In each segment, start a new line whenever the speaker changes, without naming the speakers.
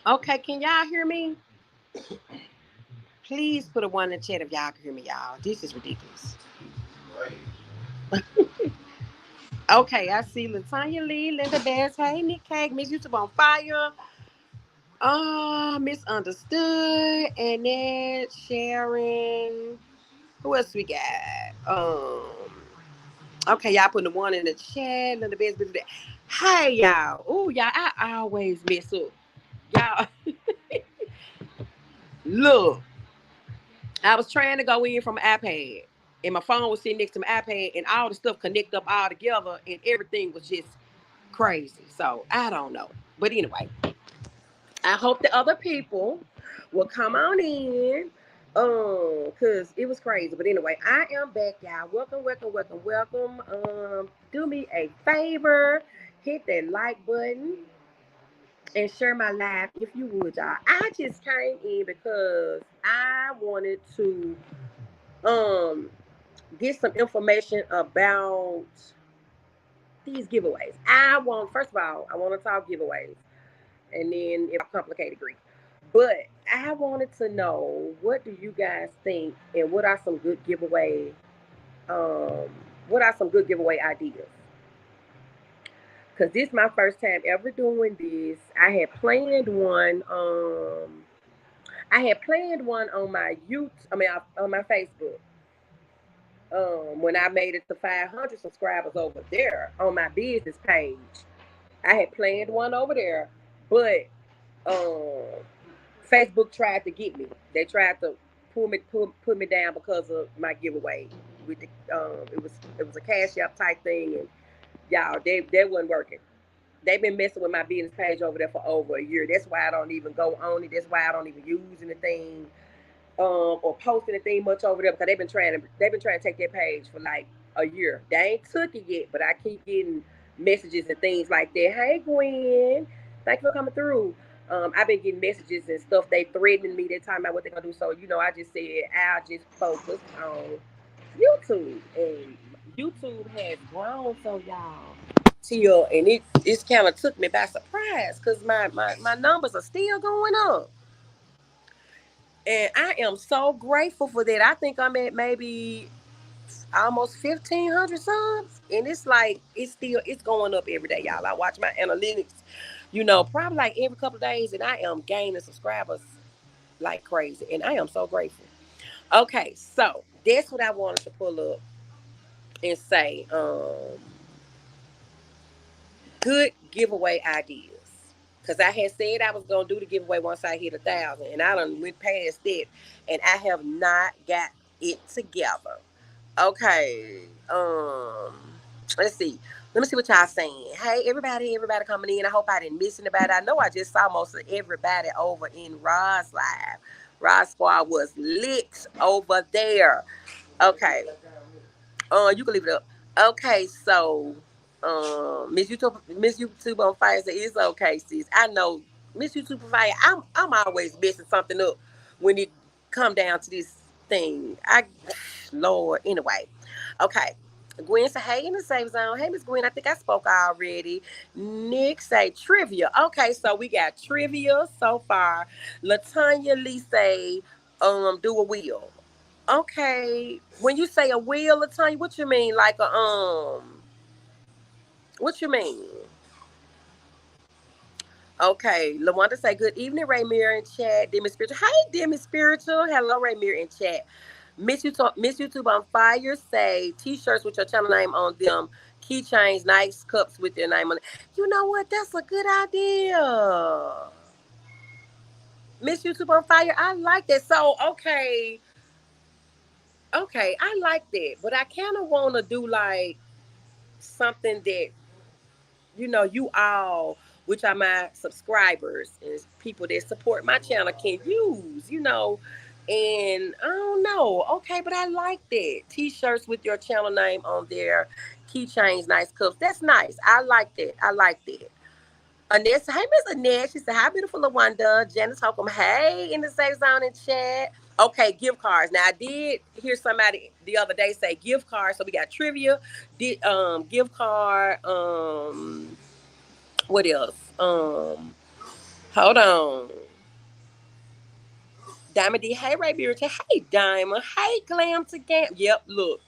Okay, can y'all hear me? Please put a one in the chat if y'all can hear me, y'all. This is ridiculous. Okay, I see Latanya Lee, Linda Bass, hey, Nick Cake, Miss YouTube on fire. Misunderstood, and then Sharon. Who else we got? Okay, y'all putting the one in the chat. Linda Bass, hey, y'all. Oh, y'all, I always mess up. Y'all, look, I was trying to go in from an iPad, and my phone was sitting next to my iPad, and all the stuff connected up all together, and everything was just crazy. So I don't know. But anyway, I hope the other people will come on in. Cause it was crazy. But anyway, I am back, y'all. Welcome, welcome, welcome, welcome. Do me a favor, hit that like button and share my live if you would, y'all. I just came in because I wanted to um get some information about these giveaways. First of all, I want to talk giveaways, and then if I complicate Greek. But I wanted to know, what do you guys think, and um, what are some good giveaway ideas? Because this is my first time ever doing this. I had planned one on my YouTube. I mean, on my Facebook. When I made it to 500 subscribers over there on my business page, I had planned one over there, but um, Facebook tried to get me. They tried to put me down because of my giveaway. With the it was a cash app type thing, and y'all, they wasn't working. They've been messing with my business page over there for over a year. That's why I don't even go on it. That's why I don't even use anything or post anything much over there, because they've been trying to take their page for like a year. They ain't took it yet, but I keep getting messages and things like that. Hey Gwen, thank you for coming through. I've been getting messages and stuff. They threatening me. They're talking about what they're gonna do. So I just said I'll just focus on YouTube, and YouTube has grown, so y'all. Till and it's kind of took me by surprise because my numbers are still going up. And I am so grateful for that. I think I'm at maybe almost 1,500 subs. And it's going up every day, y'all. I watch my analytics, probably like every couple of days, and I am gaining subscribers like crazy. And I am so grateful. Okay, so that's what I wanted to pull up and say. Good giveaway ideas. Cause I had said I was gonna do the giveaway once I hit 1,000, and I done went past that, and I have not got it together. Okay. Let's see. Let me see what y'all saying. Hey, everybody coming in. I hope I didn't miss anybody. I know I just saw most of everybody over in Rod's live. Rod Squad was lit over there. Okay. You can leave it up. Okay, so Miss YouTube on fire said it's okay, sis. I know Miss YouTube on fire. I'm always messing something up when it come down to this thing. Lord, anyway. Okay. Gwen say, hey, in the safe zone. Hey, Miss Gwen, I think I spoke already. Nick say, trivia. Okay, so we got trivia so far. Latanya Lee say, do a wheel. Okay. When you say a wheel, Latanya, what you mean? Like what you mean? Okay, Lawanda say, good evening, Raymir in chat. Demi Spiritual. Hey, Demi Spiritual. Hello, Raymir in chat. Miss YouTube on fire say t-shirts with your channel name on them, keychains, nice cups with your name on it. You know what? That's a good idea. Miss YouTube on fire. I like that. So okay, I like that. But I kind of want to do like something that you all, which are my subscribers and people that support my channel, can use. And I don't know. Okay, but I like that. T-shirts with your channel name on there, keychains, nice cups. That's nice. I like that. I like that. Annette, hey Miss Annette. She said, hi, beautiful Lawanda. Janice Holcomb, hey, in the safe zone in chat. Okay, gift cards. Now I did hear somebody the other day say gift cards. So we got trivia, did gift card, what else? Hold on. Diamond D, hey Ray Beard, hey Diamond, hey Glam to Gam. Yep, look.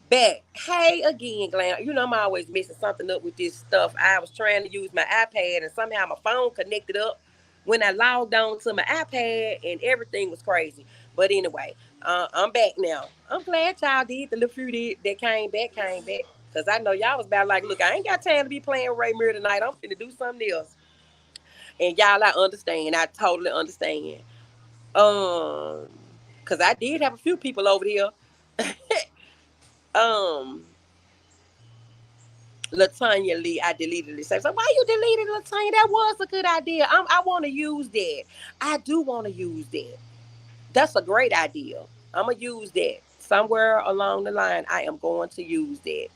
Back. Hey again, Glam. I'm always messing something up with this stuff. I was trying to use my iPad and somehow my phone connected up when I logged on to my iPad and everything was crazy. But anyway, I'm back now. I'm glad y'all did. The little few that came back, came back. Because I know y'all was about like, look, I ain't got time to be playing Ray Mirror tonight. I'm finna do something else. And y'all, I understand. I totally understand. Um, cause I did have a few people over here. um, Latanya Lee, I deleted it. So why you deleted Latanya? That was a good idea. I want to use that. I do want to use that. That's a great idea. I'm gonna use that somewhere along the line. I am going to use that.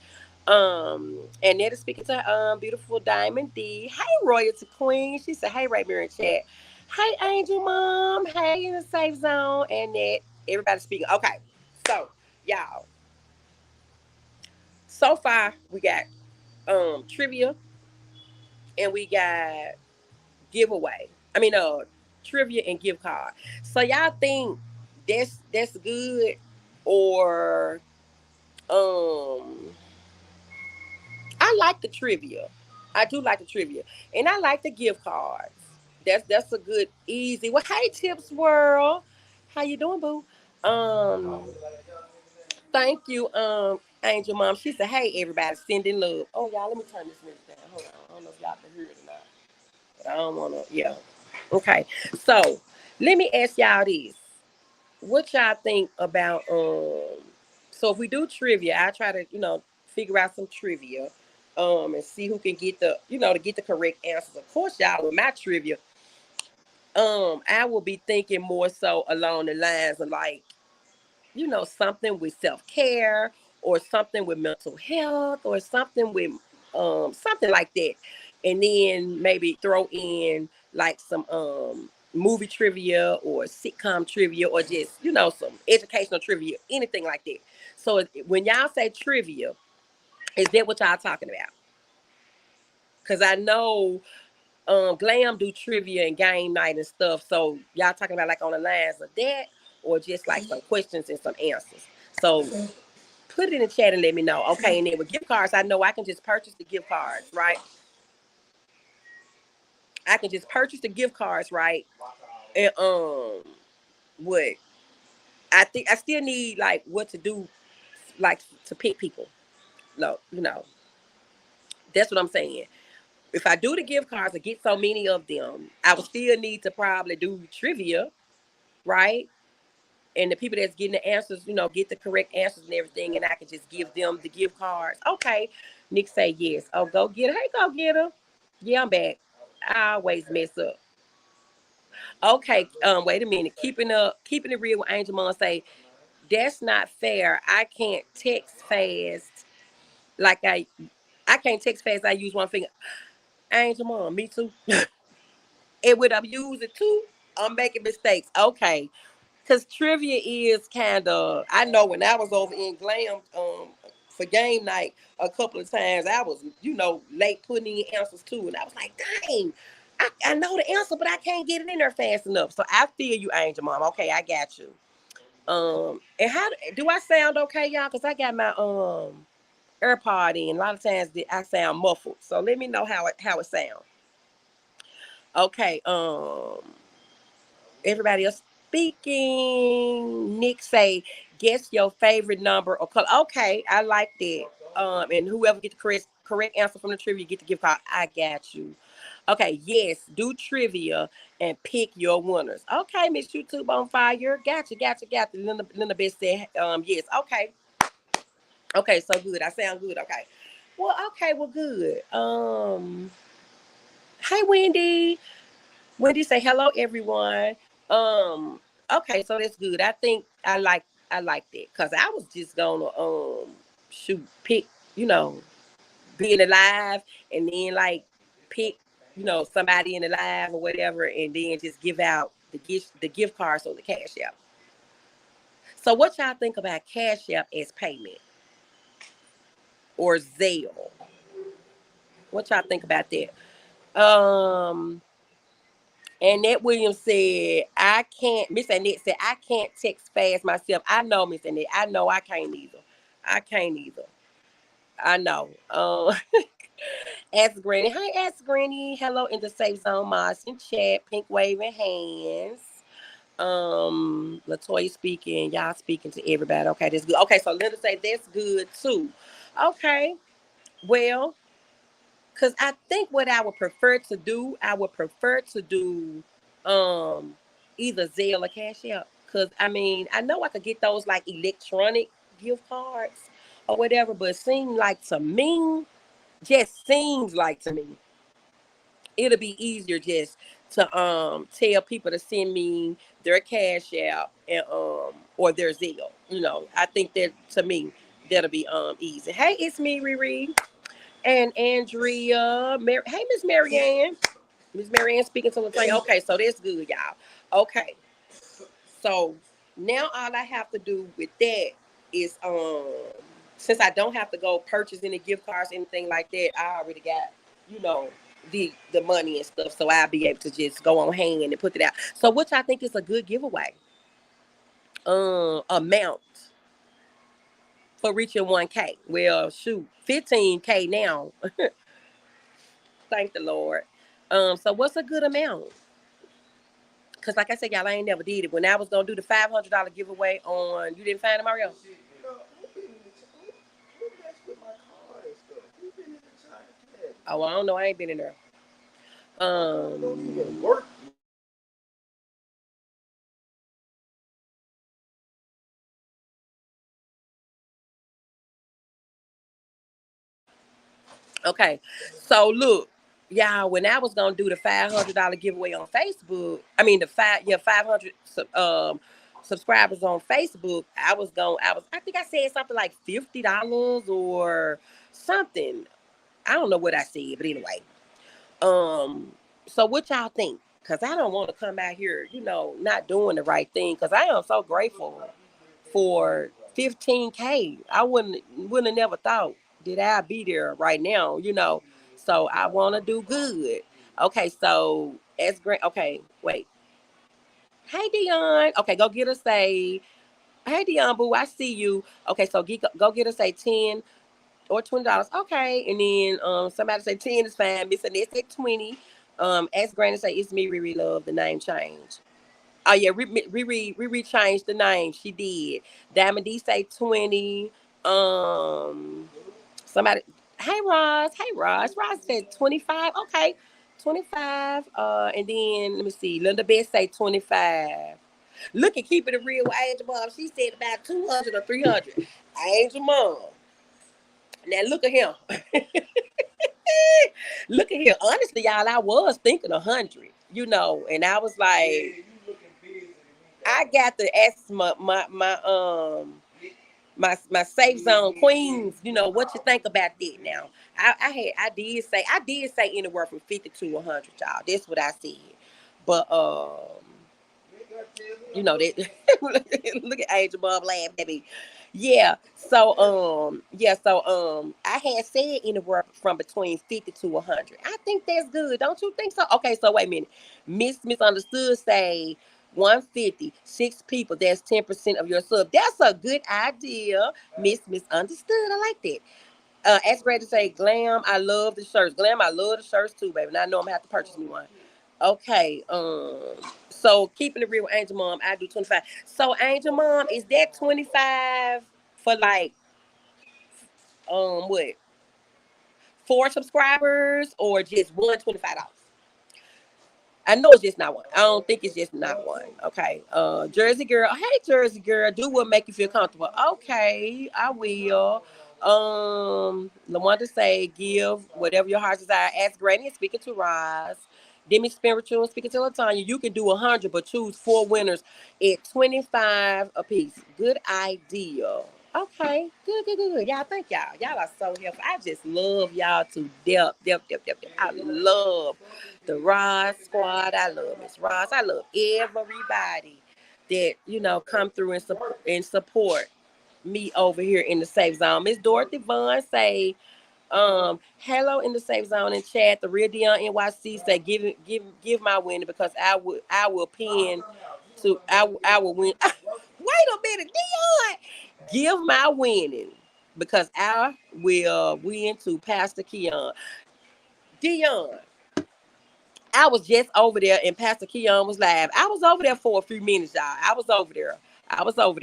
And then speaking to beautiful Diamond D. Hey, Royalty Queen. She said, hey, right here in chat. Hey, Angel Mom. Hey, in the safe zone. And that everybody speaking. Okay, so y'all. So far we got trivia and we got giveaway. I mean trivia and gift card. So y'all think that's good or um I like the trivia. I do like the trivia, and I like the gift cards. That's a good easy. Well, hey Tips World, how you doing, boo? Um, thank you, Angel Mom. She said, "Hey everybody, sending love." Oh y'all, let me turn this music down. Hold on, I don't know if y'all can hear it or not, but I don't wanna. Yeah, okay. So let me ask y'all this: what y'all think about so if we do trivia, I try to figure out some trivia and see who can get to get the correct answers. Of course y'all, with my trivia, I will be thinking more so along the lines of like something with self-care or something with mental health or something with something like that. And then maybe throw in like some movie trivia or sitcom trivia or just, some educational trivia, anything like that. So when y'all say trivia, is that what y'all talking about? Because I know Glam do trivia and game night and stuff. So y'all talking about like on the lines of that or just like some questions and some answers. So put it in the chat and let me know. Okay, and then with gift cards, I know I can just purchase the gift cards, right? I can just purchase the gift cards, right? And what I think I still need like what to do, like to pick people. No, that's what I'm saying. If I do the gift cards and get so many of them, I would still need to probably do trivia, right? And the people that's getting the answers, get the correct answers and everything, and I can just give them the gift cards. Okay. Nick say yes. Oh, go get her. Hey, go get her. Yeah, I'm back. I always mess up. Okay, wait a minute. Keeping it real with Angel Mom say, that's not fair. I can't text fast like I can't text fast. I use one finger. Angel Mom, me too. And when I'm using two, I'm making mistakes. Okay. Because trivia is kind of, I know when I was over in Glam for game night a couple of times. I was, late putting in answers too. And I was like, dang, I know the answer, but I can't get it in there fast enough. So I feel you, Angel Mom. Okay, I got you. And how do I sound okay, y'all? Because I got my AirPod in. A lot of times I sound muffled. So let me know how it sounds. Okay, everybody else speaking. Nick say, guess your favorite number or color. Okay, I like that. And whoever get the correct answer from the trivia get the gift card. I got you. Okay, yes, do trivia and pick your winners. Okay, Miss YouTube on fire. Gotcha. Linda Best said, yes. Okay, so good. I sound good. Okay. Well, good. Hey, Wendy. Wendy say hello, everyone. Um, okay, so that's good. I think I like that because I was just gonna pick, you know, being alive and then like pick, somebody in the live or whatever, and then just give out the gift cards or the cash app. So what y'all think about cash app as payment or Zelle? What y'all think about that? Annette Williams said, I can't, Miss Annette said, I can't text fast myself. I know, Miss Annette. I know I can't either. I can't either. I know. Ask Granny. Hi, Ask Granny. Hello in the Safe Zone Moss in chat. Pink waving hands. Latoya speaking. Y'all speaking to everybody. Okay, that's good. Okay, so Linda say that's good too. Okay. Well, because I think what I would prefer to do, either Zelle or Cash App. Because I mean, I know I could get those like electronic gift cards or whatever, but it seems like to me, it'll be easier just to tell people to send me their Cash App and or their Zelle. I think that to me that'll be easy. Hey, it's me, Riri. And Andrea, hey, Miss Marianne. Miss Marianne speaking to Latoya. Okay, so that's good, y'all. Okay, so now all I have to do with that is, since I don't have to go purchase any gift cards, anything like that, I already got, you know, the money and stuff, so I'll be able to just go on hand and put it out. So, which I think is a good giveaway. Amount for reaching 1K. Well, shoot, 15K now. Thank the Lord. So what's a good amount? Because like I said, y'all, I ain't never did it. When I was gonna do the $500 giveaway on, you didn't find it, Mario? Oh, I don't know. I ain't been in there. Um. Okay, so look, y'all. When I was gonna do the $500 giveaway on Facebook, I mean the 500 subscribers on Facebook, I think I said something like $50 or something. I don't know what I said, but anyway. Um, so what y'all think? Cause I don't want to come out here, not doing the right thing. Cause I am so grateful for 15K. I wouldn't have never thought that I'd be there right now. So I want to do good. Okay, so as great. Okay, wait. Hey Dion. Okay, go get us a. Hey Dion, boo, I see you. Okay, so go get us a 10 or $20. Okay. And then somebody say 10 is fine. Miss Annette said 20. Ask Granny say it's me, Riri Love, the name change. Oh yeah, Riri changed the name. She did. Diamond D say 20. Somebody Hey Ross. Hey Ross. Ross said 25. Okay. 25. And then let me see. Linda Best say 25. Look at keeping it real with Angel Mom. She said about 200 or 300. Angel Mom. Now look at him. Look at here. Honestly, y'all, I was thinking 100, and I was like, I got to ask my safe zone queens, what you think about that now. I did say anywhere from 50 to 100, y'all. That's what I said. But that look at Angel Bob laugh, baby. Yeah. I had said anywhere from between 50 to 100. I think that's good. Don't you think so? Okay, so wait a minute. Misunderstood say 150, 6 people, that's 10% of your sub. That's a good idea. Misunderstood. I like that. Ask Greg to say, Glam, I love the shirts. Glam, I love the shirts too, baby. And I know I'm gonna have to purchase me one. Okay. So keeping it real with Angel Mom, I do 25. So Angel Mom, is that 25 for like what? 4 subscribers or just $125? I know it's just not one. I don't think it's just not one. Okay. Jersey girl. Hey, Jersey girl. Do what make you feel comfortable. Okay, I will. LaWanda say, give whatever your heart desire. Ask Granny and speaking to Roz. Demi Spiritual speaking to Latanya. You can do 100, but choose 4 winners at 25 apiece. Good idea. Okay, good. Y'all, thank y'all. Y'all are so helpful. I just love y'all to depth. I love the Ross squad. I love Miss Ross. I love everybody that come through and support me over here in the safe zone. Miss Dorothy Vaughn say, hello in the safe zone in chat. The real Dion NYC say, give my winning because I will pin to I will win. Wait a minute, Dion. Give my winning because I will win to Pastor Keon. Dion, I was just over there and Pastor Keon was live. I was over there for a few minutes, y'all. I was over there.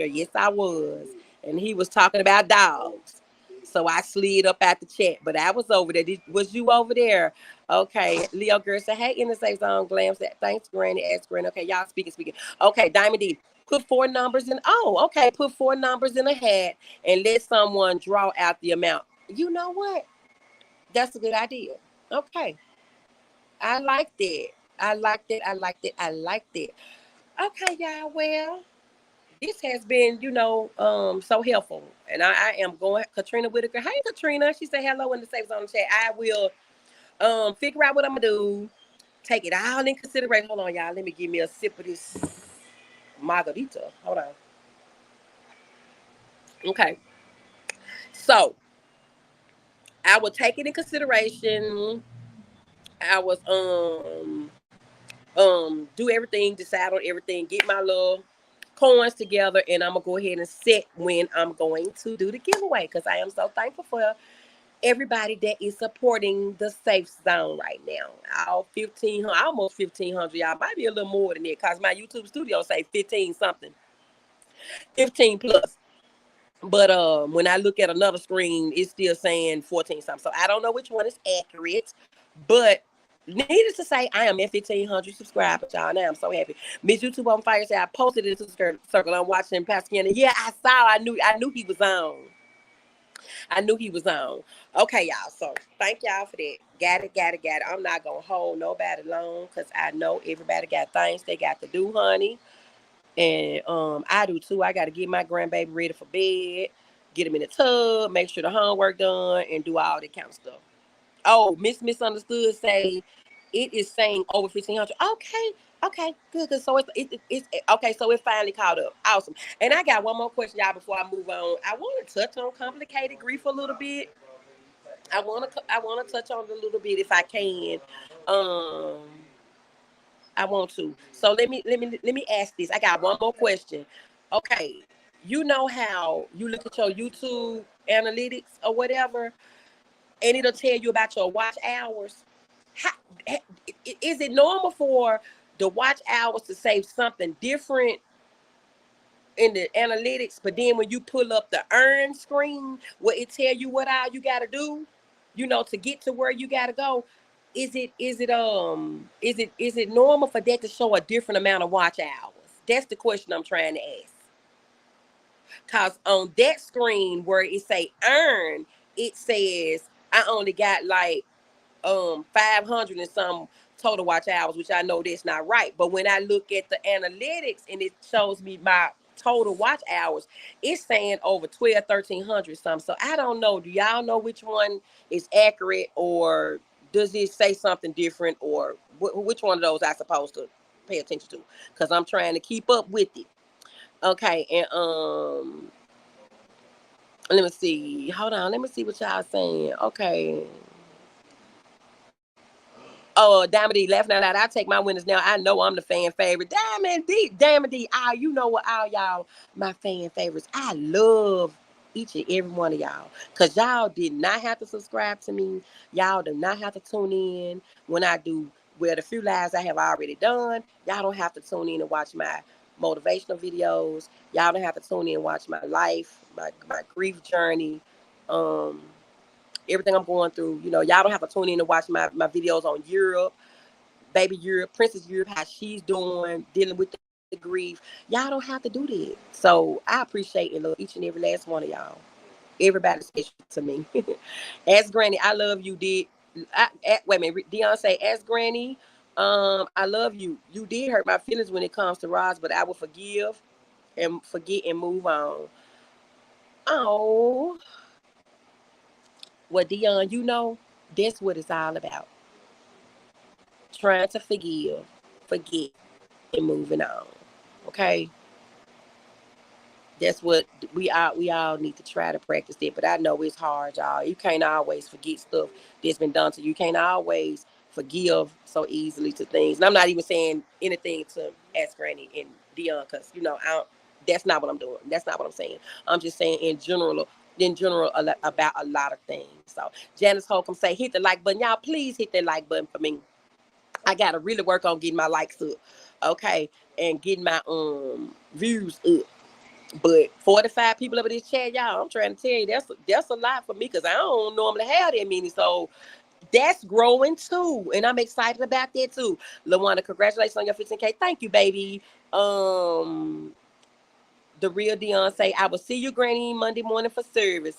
Yes, I was. And he was talking about dogs. So I slid up at the chat, but I was over there. Was you over there? Okay. Leo girl said, hey, in the safe zone. Glam said, thanks, Granny. Ask Granny. Okay, y'all speaking. Okay, Diamond D. Put 4 numbers in. Oh, okay. Put 4 numbers in a hat and let someone draw out the amount. You know what? That's a good idea. Okay. I like that. I like that. Okay, y'all. Well, this has been, so helpful. And I am going, Katrina Whitaker. Hey, Katrina. She said hello in the safe zone chat. I will figure out what I'm going to do. Take it all in consideration. Hold on, y'all. Let me give me a sip of this margarita. Hold on. Okay. So, I will take it in consideration. I was, do everything, decide on everything, get my little coins together, and I'm gonna go ahead and set when I'm going to do the giveaway because I am so thankful for everybody that is supporting the safe zone right now. All 1,500, almost 1,500, y'all, might be a little more than that because my YouTube studio say 15 something, 15 plus. But when I look at another screen, it's still saying 14 something. So I don't know which one is accurate, but needless to say, I am at 1,500 subscribers, y'all. Now I'm so happy. Miss YouTube on Fire said I posted it to the circle. I'm watching Pastor Kenny. Yeah, I saw. I knew he was on. Okay, y'all. So thank y'all for that. Got it. I'm not gonna hold nobody long because I know everybody got things they got to do, honey. And I do too. I got to get my grandbaby ready for bed, get him in the tub, make sure the homework done, and do all that kind of stuff. Oh, Misunderstood say it is saying over 1,500. Okay, good. So it's okay. So it finally caught up. Awesome. And I got one more question, y'all, before I move on. I want to touch on complicated grief a little bit. I want to touch on it a little bit if I can. Um, I want to. So let me ask this. I got one more question. Okay, you know how you look at your YouTube analytics or whatever, and it'll tell you about your watch hours. How, is it normal for the watch hours to say something different in the analytics, but then when you pull up the earn screen where it tell you what all you got to do, to get to where you got to go, is it normal for that to show a different amount of watch hours? That's the question I'm trying to ask. Cause on that screen where it say earn, it says I only got like 500 and some total watch hours, which I know that's not right. But when I look at the analytics and it shows me my total watch hours, it's saying over 1,300 something. So I don't know. Do y'all know which one is accurate, or does it say something different, or which one of those I supposed to pay attention to? Because I'm trying to keep up with it. Okay, and Let me see. Hold on. Let me see what y'all saying. Okay. Oh, Diamond D, laughing out loud. I take my winners now. I know I'm the fan favorite. Diamond D, all you know what, all y'all, my fan favorites. I love each and every one of y'all. Because y'all did not have to subscribe to me. Y'all do not have to tune in when I do, well, the few lives I have already done. Y'all don't have to tune in and watch my motivational videos. Y'all don't have to tune in and watch my life, my grief journey. Um, Everything I'm going through. You know, y'all don't have to tune in to watch my videos on Europe, baby Europe, Princess Europe, how she's doing, dealing with the grief. Y'all don't have to do that. So I appreciate and love each and every last one of y'all. Everybody's special to me. Ask Granny, I love you, wait a minute, Dion say, ask Granny, I love you. You did hurt my feelings when it comes to Roz, but I will forgive and forget and move on. Oh, well, Dion, you know, that's what it's all about. Trying to forgive, forget, and moving on. Okay, that's what we all need to try to practice that. But I know it's hard, y'all. You can't always forget stuff that's been done to you. You can't always forgive so easily to things. And I'm not even saying anything to ask Granny and Dion, because you know that's not what I'm doing. That's not what I'm saying. I'm just saying in general. About a lot of things. So Janice Holcomb say, hit the like button. Y'all please hit that like button for me. I gotta really work on getting my likes up, okay, and getting my views up. But 45 people over this chat, y'all, I'm trying to tell you, that's a lot for me, because I don't normally have that many. So that's growing too, and I'm excited about that too. LaWanda, congratulations on your 15K. Thank you, baby. Um, the real Dion say, I will see you, Granny, Monday morning for service.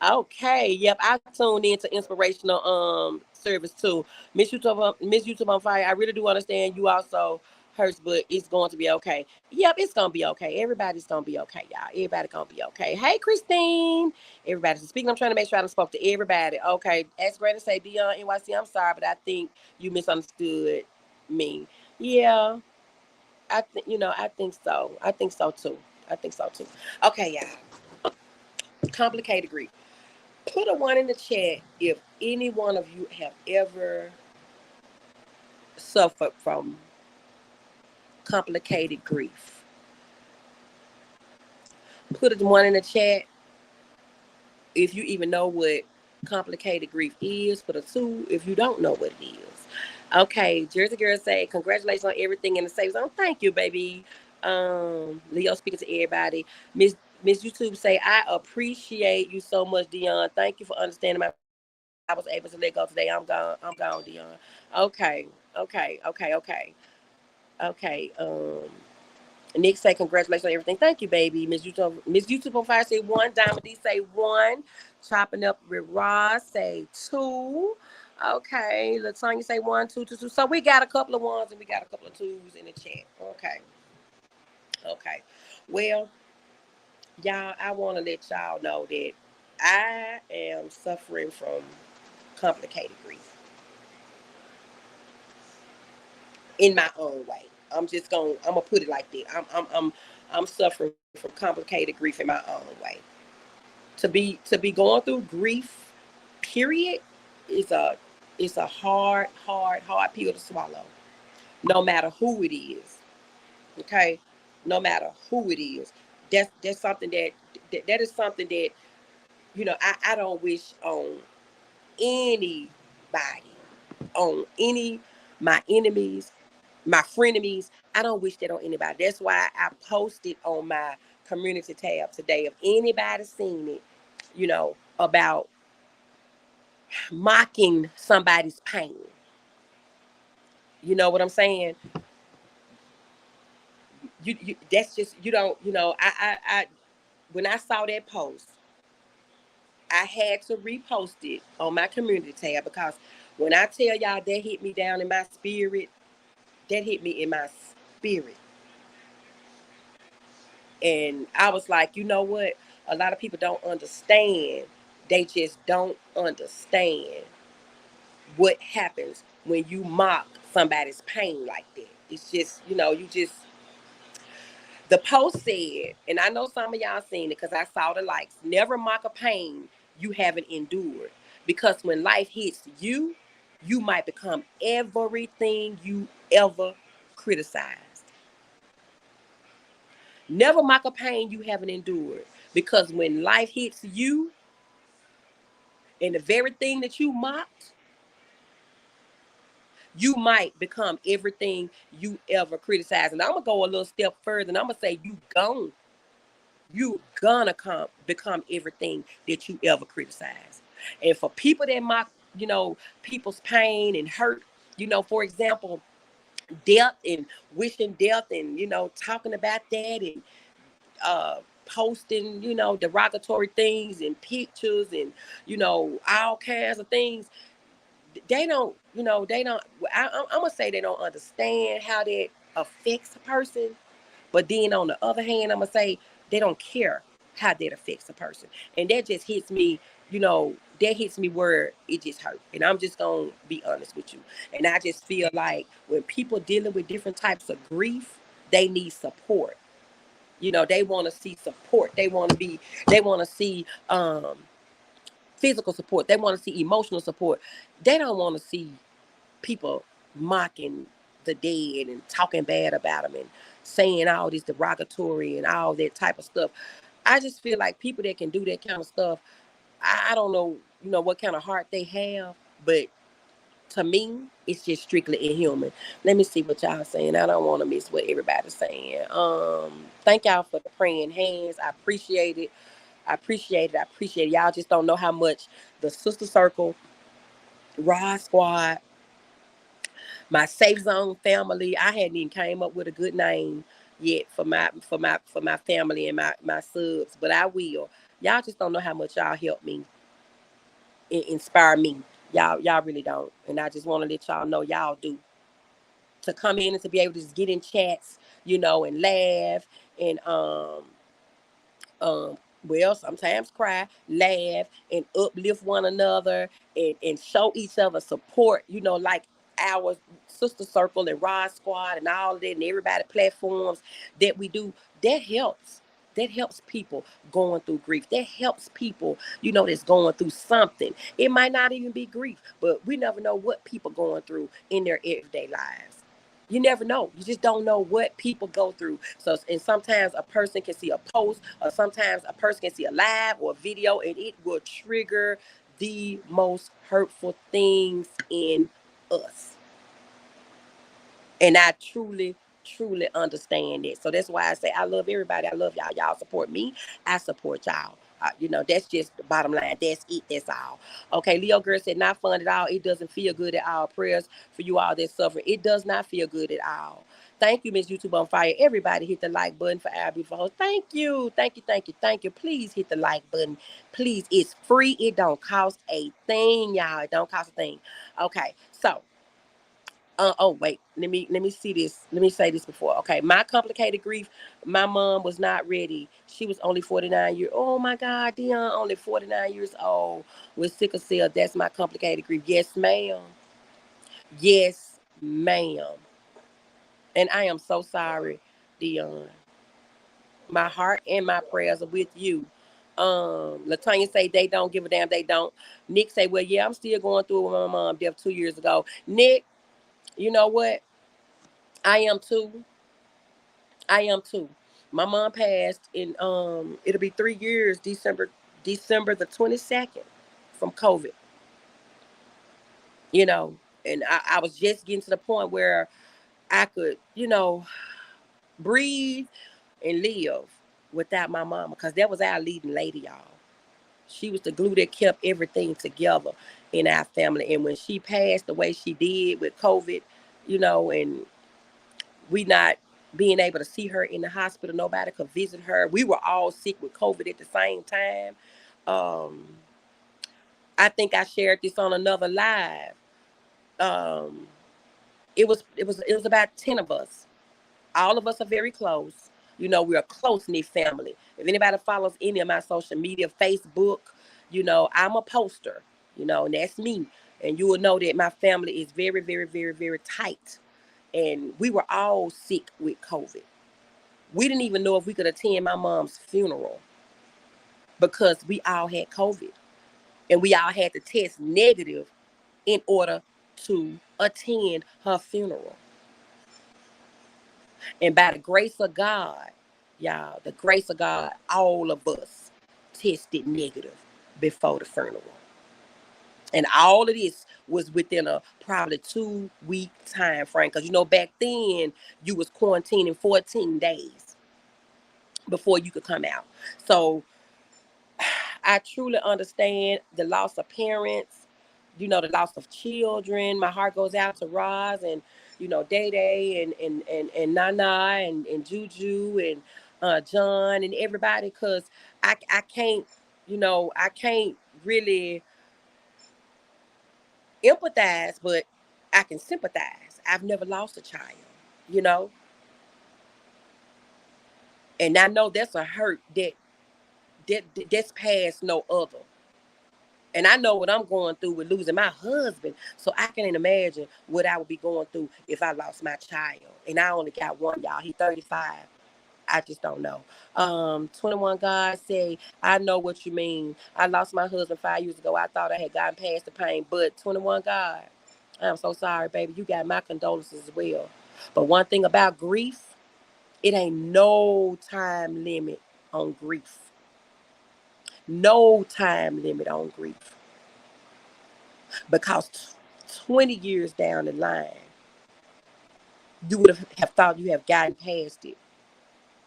Okay, yep, I tuned into inspirational service too. Miss YouTube on fire. I really do understand you also hurts, but it's going to be okay. Yep, it's gonna be okay. Everybody's gonna be okay, y'all. Everybody gonna be okay. Hey, Christine. Everybody's speaking. I'm trying to make sure I spoke to everybody. Okay, ask Granny say, Dion NYC, I'm sorry, but I think you misunderstood me. Yeah, I think so. I think so too. I think so too. Okay, y'all. Complicated grief. Put a one in the chat if any one of you have ever suffered from complicated grief. Put a one in the chat if you even know what complicated grief is. Put a two if you don't know what it is. Okay, Jersey Girl say, congratulations on everything in the safe zone. Thank you, baby. Leo speaking to everybody. Miss YouTube say, I appreciate you so much, Dion. Thank you for understanding my. I was able to let go today. I'm gone. I'm gone, Dion. Okay. Okay. Okay. Okay. Okay. Nick say congratulations on everything. Thank you, baby. Miss YouTube on fire say one. Diamond D say one. Chopping up with Ross say two. Okay. Latanya say one, two, two, two. So we got a couple of ones and we got a couple of twos in the chat. Okay. Okay. Well, y'all, I want to let y'all know that I am suffering from complicated grief in my own way. I'm gonna put it like that. I'm suffering from complicated grief in my own way. To be going through grief, period, is a hard pill to swallow. No matter who it is, okay. No matter who it is, that's something that is something that I don't wish on anybody, on any my enemies, my frenemies. I don't wish that on anybody. That's why I posted on my community tab today. If anybody seen it, about mocking somebody's pain. You know what I'm saying? You that's just you don't I when I saw that post, I had to repost it on my community tab, because when I tell y'all that hit me down in my spirit, that hit me in my spirit. And I was like, you know what? A lot of people don't understand. They just don't understand what happens when you mock somebody's pain like that. It's just, The post said, and I know some of y'all seen it because I saw the likes, never mock a pain you haven't endured. Because when life hits you, you might become everything you ever criticized. Never mock a pain you haven't endured. Because when life hits you, and the very thing that you mocked, you might become everything you ever criticized. And I'm going to go a little step further, and I'm going to say you gonna become everything that you ever criticize. And for people that mock, people's pain and hurt, for example, death and wishing death and, talking about that and posting, derogatory things and pictures and, all kinds of things. They don't, I'm gonna say they don't understand how that affects a person. But then on the other hand, I'm going to say they don't care how that affects a person. And that just hits me, that hits me where it just hurt. And I'm just going to be honest with you. And I just feel like when people dealing with different types of grief, they need support. They want to see support. They want to see physical support. They want to see emotional support. They don't want to see people mocking the dead and talking bad about them and saying all this derogatory and all that type of stuff. I just feel like people that can do that kind of stuff, I don't know, what kind of heart they have, but to me, it's just strictly inhuman. Let me see what y'all saying. I don't want to miss what everybody's saying. Thank y'all for the praying hands. I appreciate it. I appreciate it. I appreciate it. Y'all just don't know how much the Sister Circle, Rod Squad, my Safe Zone family. I hadn't even came up with a good name yet for my family and my subs, but I will. Y'all just don't know how much y'all help me, inspire me. Y'all really don't, and I just want to let y'all know y'all do. To come in and to be able to just get in chats, and laugh and um well, sometimes cry, laugh, and uplift one another and show each other support, like our Sister Circle and Rod Squad and all of that and everybody platforms that we do. That helps. That helps people going through grief. That helps people, that's going through something. It might not even be grief, but we never know what people going through in their everyday lives. You never know. You just don't know what people go through. So, and sometimes a person can see a post, or sometimes a person can see a live or a video, and it will trigger the most hurtful things in us. And I truly, truly understand it. So that's why I say I love everybody. I love y'all. Y'all support me. I support y'all. That's just the bottom line. That's it. That's all. Okay, Leo Girl said, not fun at all. It doesn't feel good at all. Prayers for you all that suffer. It does not feel good at all. Thank you, Miss YouTube on Fire. Everybody hit the like button for our beautiful host. Thank you. Thank you. Thank you. Thank you. Please hit the like button. Please. It's free. It don't cost a thing, y'all. It don't cost a thing. Okay, so oh wait, let me see this. Let me say this before. Okay, my complicated grief. My mom was not ready. She was only 49 years. Oh my God, Dion, only 49 years old with sickle cell. That's my complicated grief. Yes, ma'am. Yes, ma'am. And I am so sorry, Dion. My heart and my prayers are with you. Latanya say they don't give a damn. They don't. Nick say, well, yeah, I'm still going through it with my mom death 2 years ago. Nick, you know what? I am too. I am too. My mom passed in it'll be 3 years, December the 22nd from COVID. You know, and I was just getting to the point where I could, breathe and live without my mama. Because that was our leading lady, y'all. She was the glue that kept everything together in our family. And when she passed the way she did with COVID, and we not being able to see her in the hospital, nobody could visit her. We were all sick with COVID at the same time. Um, I think I shared this on another live. Um, it was about 10 of us. All of us are very close. We're a close-knit family. If anybody follows any of my social media, Facebook, I'm a poster, and that's me. And you will know that my family is very, very, very, very tight. And we were all sick with COVID. We didn't even know if we could attend my mom's funeral because we all had COVID and we all had to test negative in order to attend her funeral. And by the grace of God, y'all, the grace of God, all of us tested negative before the funeral. And all of this was within a probably 2-week time frame. Because, back then, you was quarantining 14 days before you could come out. So I truly understand the loss of parents, the loss of children. My heart goes out to Roz and, Day Day and Nana and Juju and John and everybody, because I can't, I can't really empathize, but I can sympathize. I've never lost a child, you know, and I know that's a hurt that's past no other. And I know what I'm going through with losing my husband. So I can't imagine what I would be going through if I lost my child. And I only got one, y'all. He's 35. I just don't know. 21 God say, I know what you mean. I lost my husband 5 years ago. I thought I had gotten past the pain. But 21 God, I'm so sorry, baby. You got my condolences as well. But one thing about grief, it ain't no time limit on grief. No time limit on grief. Because 20 years down the line, you would have thought you have gotten past it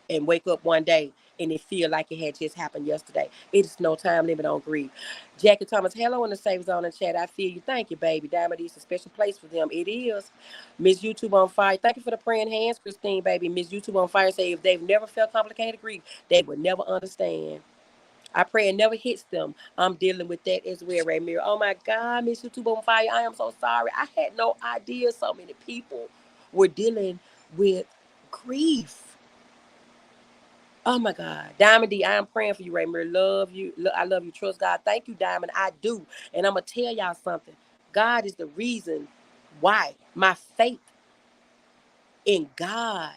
and wake up one day and it feel like it had just happened yesterday. It is no time limit on grief. Jackie Thomas, hello in the Safe Zone and chat. I feel you. Thank you, baby. Diamond is a special place for them. It is. Miss YouTube on Fire. Thank you for the praying hands, Christine, baby. Miss YouTube on Fire say if they've never felt complicated grief, they would never understand. I pray it never hits them. I'm dealing with that as well, Ray Mirror. Oh my God, Miss YouTube on Fire. I am so sorry. I had no idea so many people were dealing with grief. Oh my God. Diamond D, I am praying for you, Ray Mirror. Love you. I love you. Trust God. Thank you, Diamond. I do. And I'm going to tell y'all something. God is the reason why my faith in God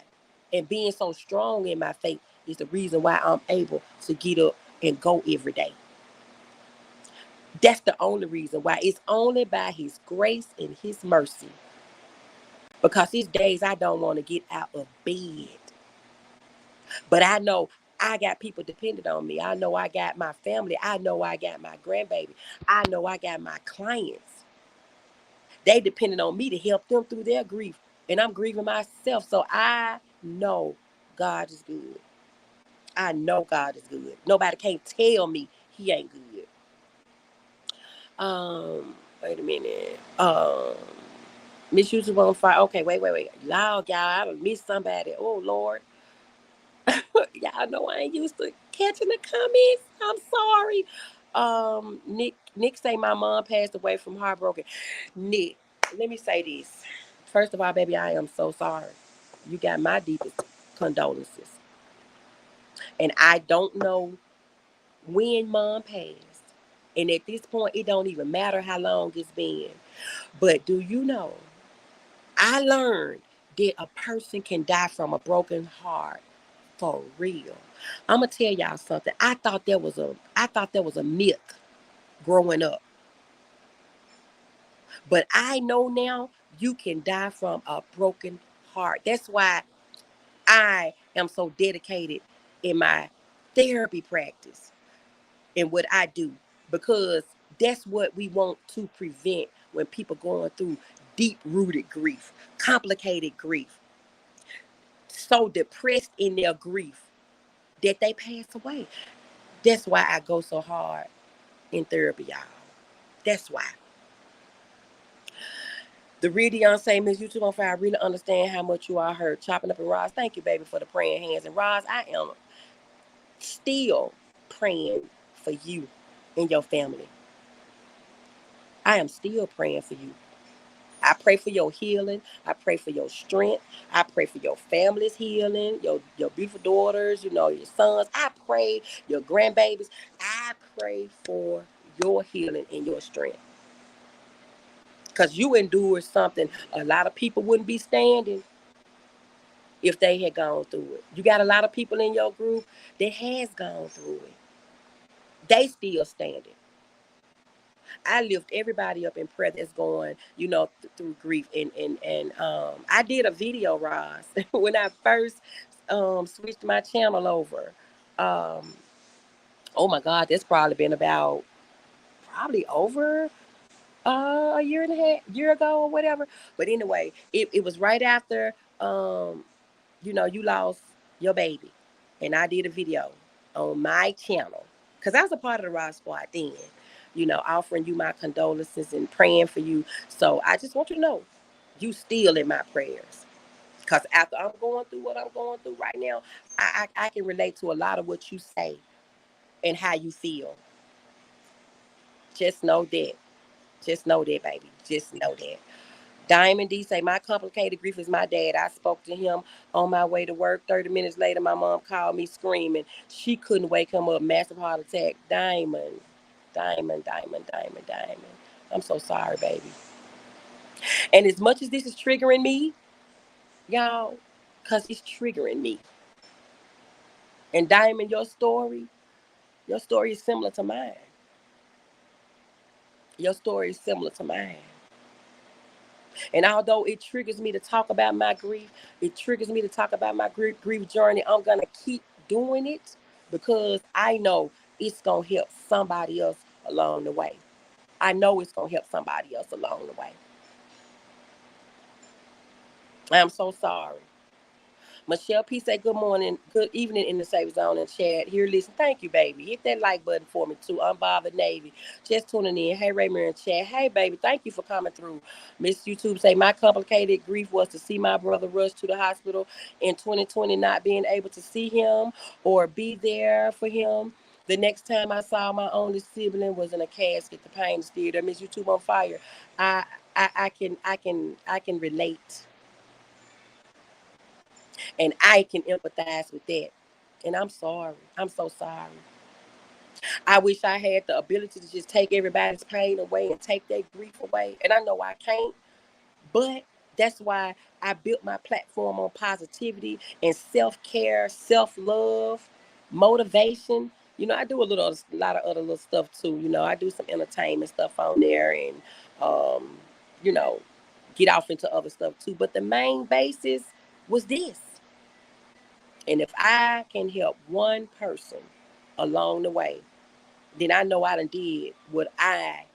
and being so strong in my faith is the reason why I'm able to get up and go every day. That's the only reason why. It's only by his grace and his mercy. Because these days I don't want to get out of bed. But I know I got people dependent on me. I know I got my family. I know I got my grandbaby. I know I got my clients. They depended on me to help them through their grief. And I'm grieving myself. So I know God is good. I know God is good. Nobody can't tell me he ain't good. Wait a minute. Miss YouTube on Fire. Okay, wait. Y'all, I done missed somebody. Oh, Lord. Y'all know I ain't used to catching the comments. I'm sorry. Nick say my mom passed away from heartbroken. Nick, let me say this. First of all, baby, I am so sorry. You got my deepest condolences. And I don't know when mom passed. And at this point, it don't even matter how long it's been. But do you know, I learned that a person can die from a broken heart for real. I'm gonna tell y'all something. I thought there was a myth growing up. But I know now you can die from a broken heart. That's why I am so dedicated in my therapy practice and what I do, because that's what we want to prevent when people going through deep-rooted grief, complicated grief, so depressed in their grief that they pass away. That's why I go so hard in therapy, y'all. That's why. The real Dion say, Miss YouTube on Fire, I really understand how much you are hurt. Chopping up and Roz, thank you, baby, for the praying hands. And Roz, I am still praying for you and your family. I am still praying for you. I pray for your healing. I pray for your strength. I pray for your family's healing, your beautiful daughters, your sons. I pray your grandbabies. I pray for your healing and your strength. Because you endured something a lot of people wouldn't be standing. if they had gone through it. You got a lot of people in your group that has gone through it. They still standing. I lift everybody up in prayer that's going, through grief. And I did a video, Roz, when I first switched my channel over. Um, oh my God, that's probably been about probably over a year ago or whatever. But anyway, it was right after you lost your baby, and I did a video on my channel because I was a part of the Rock Squad then. Offering you my condolences and praying for you. So I just want you to know, you still in my prayers. Because after I'm going through what I'm going through right now, I can relate to a lot of what you say and how you feel. Just know that. Just know that, baby. Just know that. Diamond D say, my complicated grief is my dad. I spoke to him on my way to work. 30 minutes later, my mom called me screaming. She couldn't wake him up. Massive heart attack. Diamond. Diamond, diamond, diamond, diamond. I'm so sorry, baby. And as much as this is triggering me, y'all, because it's triggering me. And Diamond, your story is similar to mine. Your story is similar to mine. And although it triggers me to talk about my grief, it triggers me to talk about my grief journey, I'm going to keep doing it because I know it's going to help somebody else along the way. I know it's going to help somebody else along the way. I'm so sorry. Michelle P say good morning, good evening in the Safe Zone and chat. Here, listen, thank you, baby. Hit that like button for me too. Unbothered Navy. Just tuning in. Hey, Raymond in chat. Hey, baby, thank you for coming through. Miss YouTube say my complicated grief was to see my brother rush to the hospital in 2020, not being able to see him or be there for him. The next time I saw my only sibling was in a casket. The pain is still there. Miss YouTube on fire. I I can relate. And I can empathize with that. And I'm sorry. I'm so sorry. I wish I had the ability to just take everybody's pain away and take their grief away. And I know I can't, but that's why I built my platform on positivity and self-care, self-love, motivation. I do a lot of other little stuff too. I do some entertainment stuff on there and um, you know, get off into other stuff too. But the main basis was this. And if I can help one person along the way, then I know I done did what I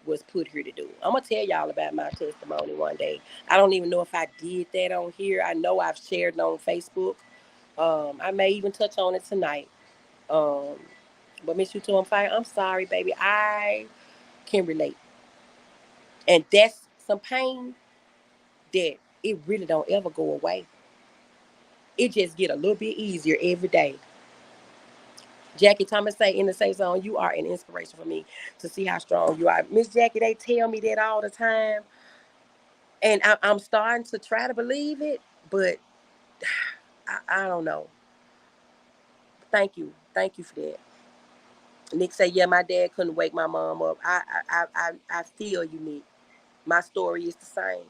was put here to do. I'm gonna tell y'all about my testimony one day. I don't even know if I did that on here. I know I've shared it on Facebook. I may even touch on it tonight. Um, but Miss You Too on Fire, I'm sorry, baby. I can relate. And that's some pain that it really don't ever go away. It just get a little bit easier every day. Jackie Thomas say in the Safe Zone, you are an inspiration for me to see how strong you are. Miss Jackie, they tell me that all the time. And I'm starting to try to believe it, but I don't know. Thank you. Thank you for that. Nick say, yeah, my dad couldn't wake my mom up. I feel you, Nick. My story is the same.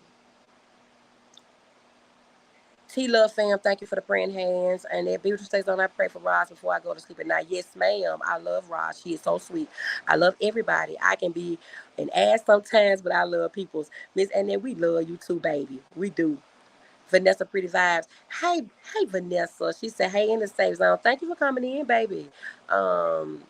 T Love fam, thank you for the praying hands. And that beautiful stays on. I pray for Roz before I go to sleep at night. Yes, ma'am. I love Roz. She is so sweet. I love everybody. I can be an ass sometimes, but I love people's. Miss and then we love you too, baby. We do. Vanessa Pretty Vibes. Hey, Vanessa. She said, hey, in the Safe Zone. Thank you for coming in, baby. Um,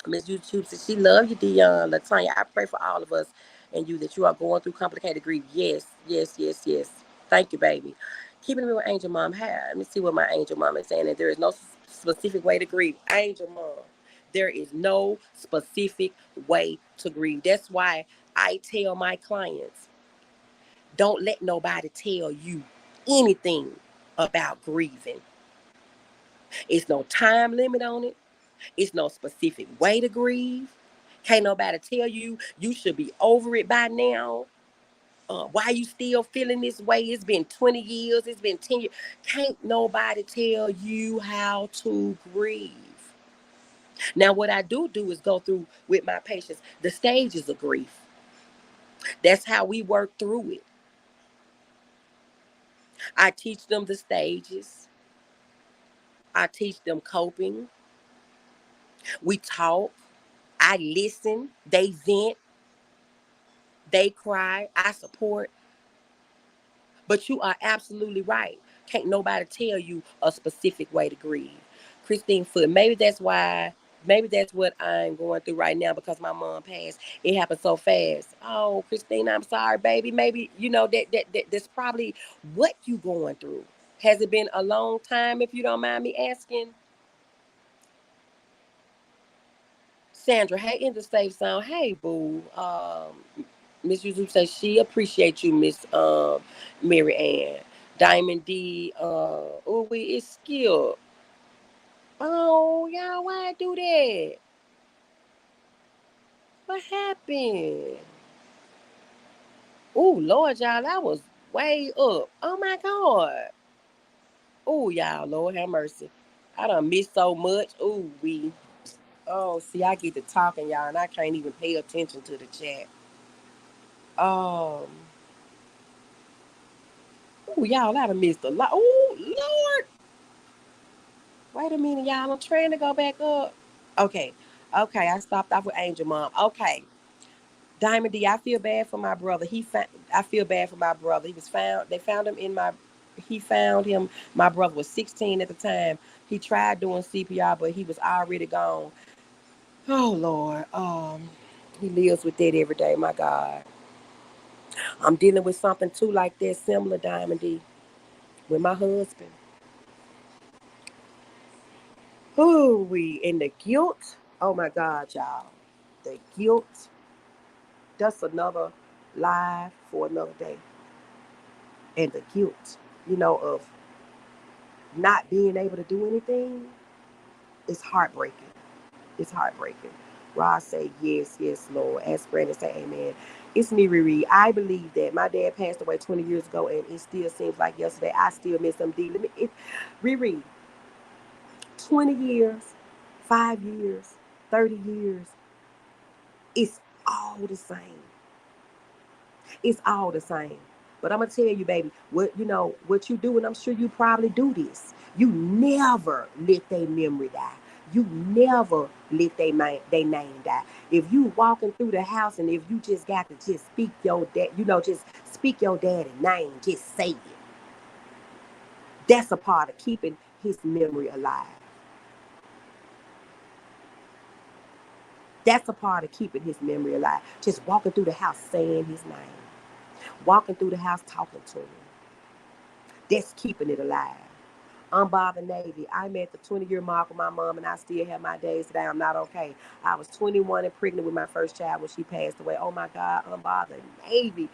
Miss YouTube said she loves you, Dion. Latanya, I pray for all of us and you that you are going through complicated grief. Yes, yes, yes, yes. Thank you, baby. Keeping it with Angel Mom. Hey, let me see what my Angel Mom is saying. That there is no specific way to grieve. Angel Mom, there is no specific way to grieve. That's why I tell my clients, don't let nobody tell you anything about grieving. It's no time limit on it. It's no specific way to grieve. Can't nobody tell you you should be over it by now. Why you still feeling this way? It's been 20 years. It's been 10 years. Can't nobody tell you how to grieve. Now, what I do is go through with my patients the stages of grief. That's how we work through it. I teach them the stages. I teach them coping. We talk. I listen. They vent. They cry. I support. But you are absolutely right. Can't nobody tell you a specific way to grieve. Christine Foot, maybe that's what I'm going through right now because my mom passed. It happened so fast. Oh, Christine, I'm sorry, baby. Maybe, that's probably what you going through. Has it been a long time, if you don't mind me asking? Sandra, hey, in the safe zone. Hey, boo. Miss Yuzu says she appreciates you, Miss Mary Ann. Diamond D, oh, we is skilled. Oh, y'all, why I do that? What happened? Oh, Lord, y'all, that was way up. Oh, my God. Oh, y'all, Lord have mercy. I done missed so much. Oh, we. Oh, see, I get to talking, y'all, and I can't even pay attention to the chat. Um, oh, y'all, I done missed a lot. Oh, Lord. Wait a minute, y'all. I'm trying to go back up. Okay. Okay, I stopped off with Angel Mom. Okay. Diamond D, I feel bad for my brother. I feel bad for my brother. He was found. They found him in my. He found him. My brother was 16 at the time. He tried doing CPR, but he was already gone. Oh Lord. He lives with that every day. My God. I'm dealing with something too like that, similar, Diamond D, with my husband. Oh, we and the guilt. Oh my God, y'all. The guilt. That's another life for another day. And the guilt, of not being able to do anything is heartbreaking. It's heartbreaking. Ross say, yes, yes, Lord. Ask Brandon say, amen. It's me, Riri. I believe that my dad passed away 20 years ago, and it still seems like yesterday. I still miss him deeply. Riri, 20 years, 5 years, 30 years, it's all the same. It's all the same. But I'm gonna tell you, baby, what you do, and I'm sure you probably do this. You never let their memory die. You never let their name die. If you walking through the house and if you just got to just speak your dad, just speak your daddy's name, just say it. That's a part of keeping his memory alive. That's a part of keeping his memory alive. Just walking through the house saying his name. Walking through the house talking to him. That's keeping it alive. Unbothered Navy. I'm at the 20-year mark with my mom, and I still have my days today. I'm not okay. I was 21 and pregnant with my first child when she passed away. Oh my God, Unbothered Navy.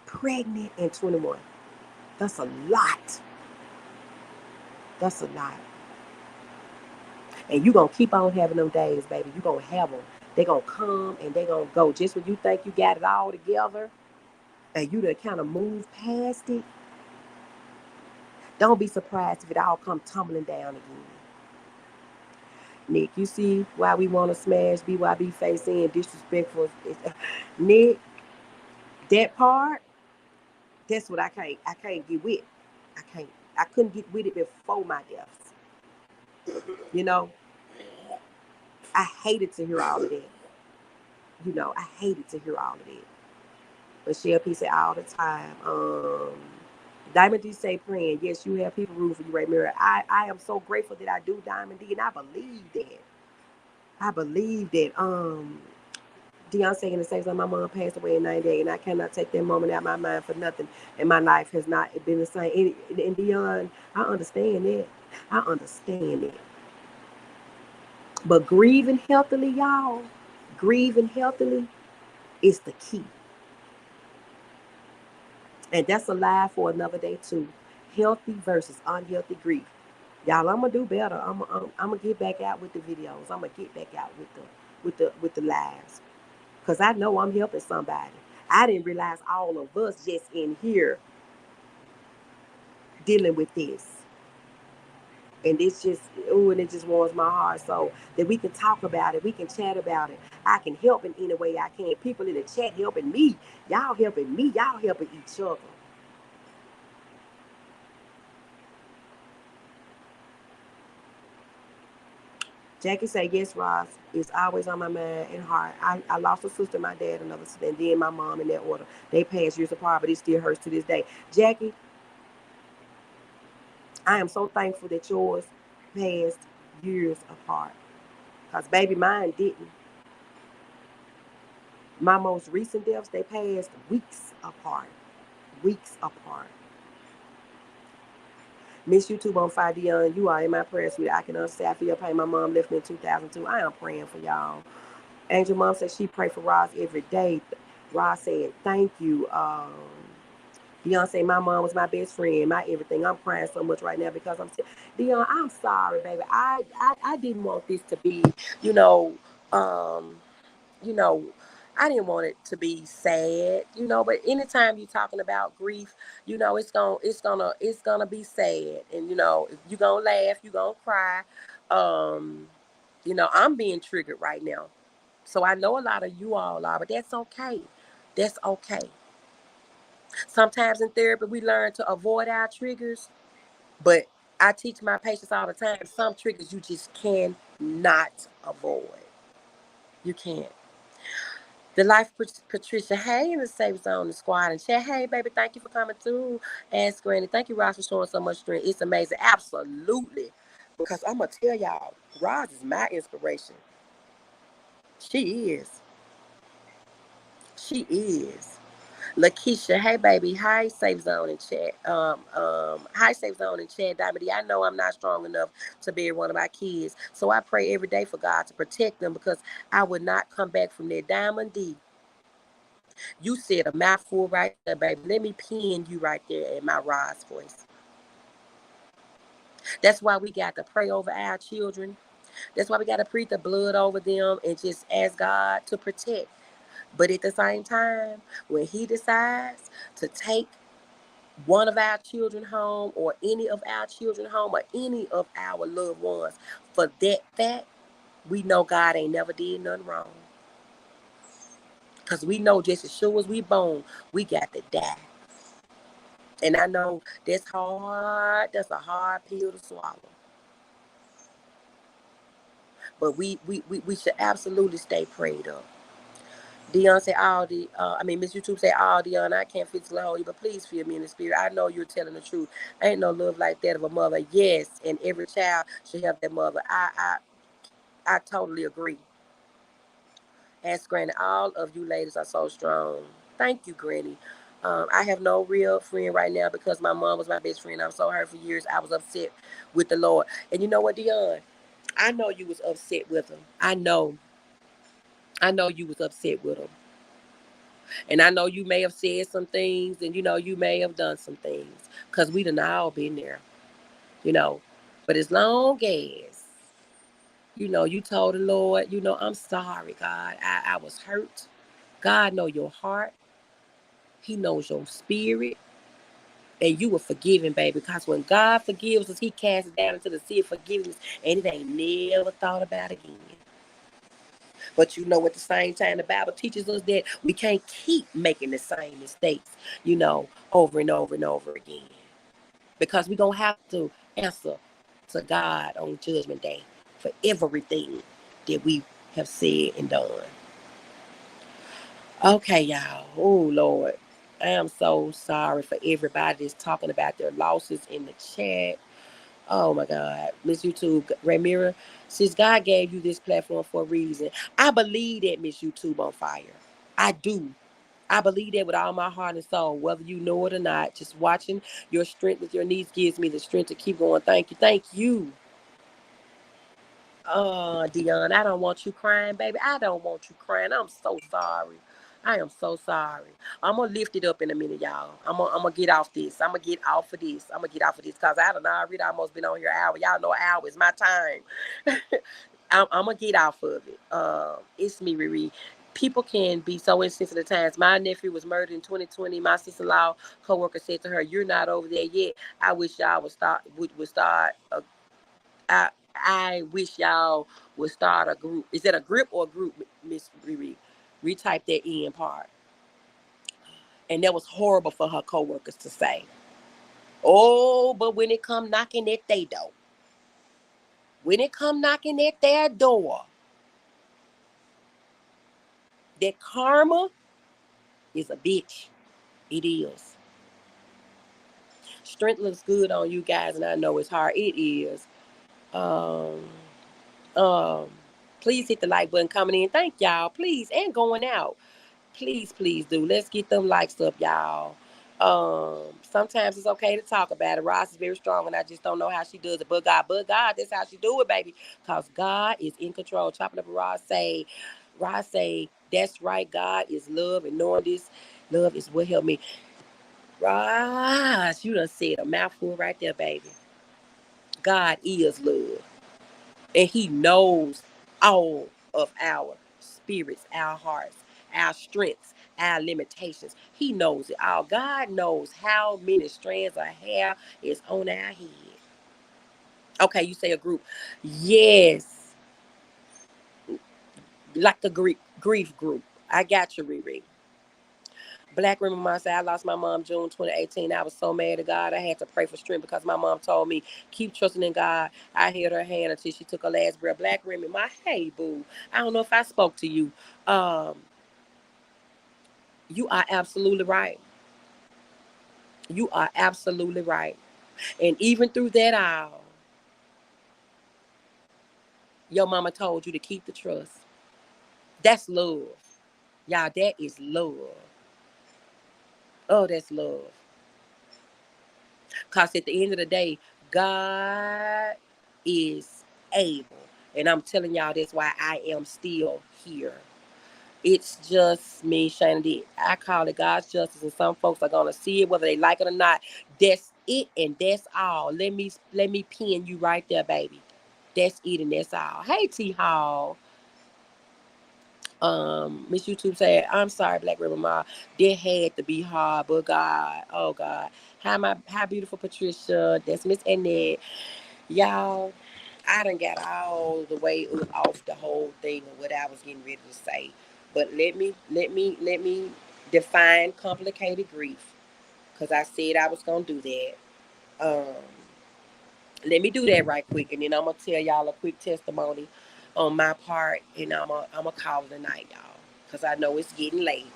Pregnant and 21. That's a lot. That's a lot. And you're going to keep on having them days, baby. You're going to have them. They're going to come and they're going to go. Just when you think you got it all together and you done kind of move past it, don't be surprised if it all come tumbling down again. Nick, you see why we want to smash BYB face in disrespectful. Nick, that part, that's what I can't get with. I couldn't get with it before my death. You know, I hated to hear all of that. I hated to hear all of that. Michelle P said all the time. Diamond D say praying. Yes, you have people rooting for you right, Mary. I am so grateful that I do, Diamond D, and I believe that. I believe that. Dion saying the same time my mom passed away in 98, and I cannot take that moment out of my mind for nothing. And my life has not been the same. And Dion, I understand that. I understand it. But grieving healthily, y'all, grieving healthily is the key. And that's a lie for another day too. Healthy versus unhealthy grief. Y'all, I'm gonna do better. I'm gonna get back out with the videos. I'm gonna get back out with the lives. Because I know I'm helping somebody. I didn't realize all of us just in here dealing with this. And it just warms my heart so that we can talk about it. We can chat about it. I can help in any way I can. People in the chat helping me. Y'all helping me. Y'all helping each other. Jackie say, yes, Ross, it's always on my mind and heart. I lost a sister, my dad, another sister, and then my mom in that order. They passed years apart, but it still hurts to this day. Jackie, I am so thankful that yours passed years apart. Because, baby, mine didn't. My most recent deaths, they passed weeks apart. Weeks apart. Miss YouTube on 5 Dion, you are in my prayer suite. I can understand. I feel your pain. My mom left me in 2002. I am praying for y'all. Angel Mom said she pray for Roz every day. Roz said, thank you. Beyonce, my mom was my best friend, my everything. I'm crying so much right now because Dion, I'm sorry, baby. I didn't want this to be, you know, um, you know, I didn't want it to be sad, but anytime you're talking about grief, it's gonna be sad. And if you're gonna laugh, you're gonna cry. Um, I'm being triggered right now. So I know a lot of you all are, but that's okay. That's okay. Sometimes in therapy, we learn to avoid our triggers, but I teach my patients all the time, some triggers you just cannot avoid. You can't. The Life Patricia, hey, in the Safe Zone, the squad, and chat, hey, baby, thank you for coming through. Ask Granny, thank you, Ross, for showing so much strength. It's amazing. Absolutely. Because I'm going to tell y'all, Roz is my inspiration. She is. She is. Lakeisha, hey baby, hi Safe Zone and chat. Hi Safe Zone and chat. Diamond, I know I'm not strong enough to bear one of my kids, so I pray every day for God to protect them because I would not come back from there. Diamond D, you said a mouthful right there, baby. Let me pin you right there in my Roz voice. That's why we got to pray over our children. That's why we got to plead the blood over them and just ask God to protect. But at the same time, when He decides to take one of our children home or any of our children home or any of our loved ones, for that fact, we know God ain't never did nothing wrong. Because we know just as sure as we born, we got to die. And I know that's hard. That's a hard pill to swallow. But we should absolutely stay prayed up. Dion said, Miss YouTube said, Dion, I can't physically hold you, but please feel me in the spirit. I know you're telling the truth. Ain't no love like that of a mother. Yes, and every child should have that mother. I totally agree. Ask Granny, all of you ladies are so strong. Thank you, Granny. I have no real friend right now because my mom was my best friend. I'm so hurt for years. I was upset with the Lord. And you know what, Dion? I know you was upset with him. I know you was upset with him. And I know you may have said some things and, you may have done some things because we done all been there, you know. But as long as, you told the Lord, I'm sorry, God. I was hurt. God know your heart. He knows your spirit. And you were forgiven, baby. Because when God forgives us, He casts us down into the sea of forgiveness. And it ain't never thought about again. But at the same time, the Bible teaches us that we can't keep making the same mistakes, over and over and over again. Because we're going to have to answer to God on Judgment Day for everything that we have said and done. Okay, y'all. Oh, Lord. I am so sorry for everybody that's talking about their losses in the chat. Oh my God. Miss YouTube, Ramira, since God gave you this platform for a reason, I believe that, Miss YouTube on fire. I do. I believe that with all my heart and soul, whether you know it or not. Just watching your strength with your niece gives me the strength to keep going. Thank you. Thank you. Oh, Dion, I don't want you crying, baby. I don't want you crying. I'm so sorry. I am so sorry. I'm going to lift it up in a minute, y'all. I'm gonna get off this. I'm going to get off of this. Because I don't know. I already almost been on here an hour. Y'all know an hour is my time. I'm going to get off of it. It's me, Riri. People can be so insensitive at times. My nephew was murdered in 2020. My sister-in-law co-worker said to her, "You're not over there yet. I wish y'all would start I wish y'all would start a group." Is that a grip or a group, Miss Riri? Retype that in part. And that was horrible for her co-workers to say. Oh, but when it come knocking at they door, when it come knocking at their door, that karma is a bitch. It is. Strength looks good on you guys, and I know it's hard. It is. Um, um, please hit the like button coming in. Thank y'all. Please, and going out. Please do. Let's get them likes up, y'all. Sometimes it's okay to talk about it. Ross is very strong, and I just don't know how she does it. But God, that's how she do it, baby. Cause God is in control. Chopping up a Ross say, that's right. God is love, and knowing this love is what helped me. Ross, you done said a mouthful right there, baby. God is love, and He knows all of our spirits, our hearts, our strengths, our limitations. He knows it all. God knows how many strands of hair is on our head. Okay, you say a group. Yes, like the grief group. I got you, Riri. Black Women Mom said, I lost my mom June 2018. I was so mad at God. I had to pray for strength because my mom told me, keep trusting in God. I held her hand until she took her last breath. Black Women, my hey, boo. I don't know if I spoke to you. You are absolutely right. You are absolutely right. And even through that aisle, your mama told you to keep the trust. That's love. Y'all, that is love. Oh, that's love. Because at the end of the day, God is able. And I'm telling y'all, that's why I am still here. It's just me, Shana D. I call it God's justice, and some folks are gonna see it whether they like it or not. That's it, and that's all. Let me pin you right there, baby. That's it, and that's all. Hey, T Hall. Miss YouTube said, I'm sorry, Black River Ma. That had to be hard, but God, oh God. Hi beautiful Patricia. That's Miss Annette. Y'all, I done got all the way off the whole thing of what I was getting ready to say. But let me define complicated grief. Cause I said I was gonna do that. Um, let me do that right quick, and then I'm gonna tell y'all a quick testimony on my part, and I'm gonna call it a night, y'all, cause I know it's getting late,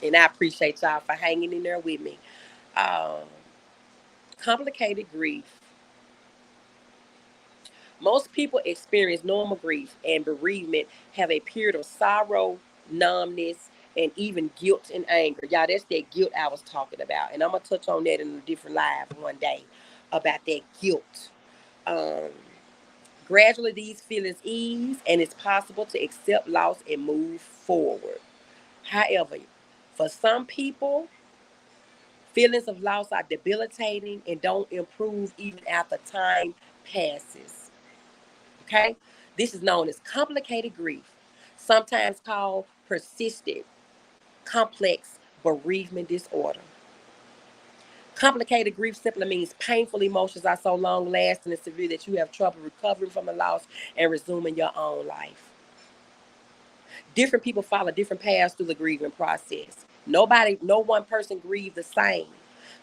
and I appreciate y'all for hanging in there with me. Um, complicated grief. Most people experience normal grief and bereavement have a period of sorrow, numbness, and even guilt and anger. Y'all, that's that guilt I was talking about, and I'm gonna touch on that in a different live one day about that guilt. Um, Gradually, these feelings ease, and it's possible to accept loss and move forward. However, for some people, feelings of loss are debilitating and don't improve even after time passes. Okay? This is known as complicated grief, sometimes called persistent complex bereavement disorder. Complicated grief simply means painful emotions are so long lasting and severe that you have trouble recovering from the loss and resuming your own life. Different people follow different paths through the grieving process. No one person grieves the same.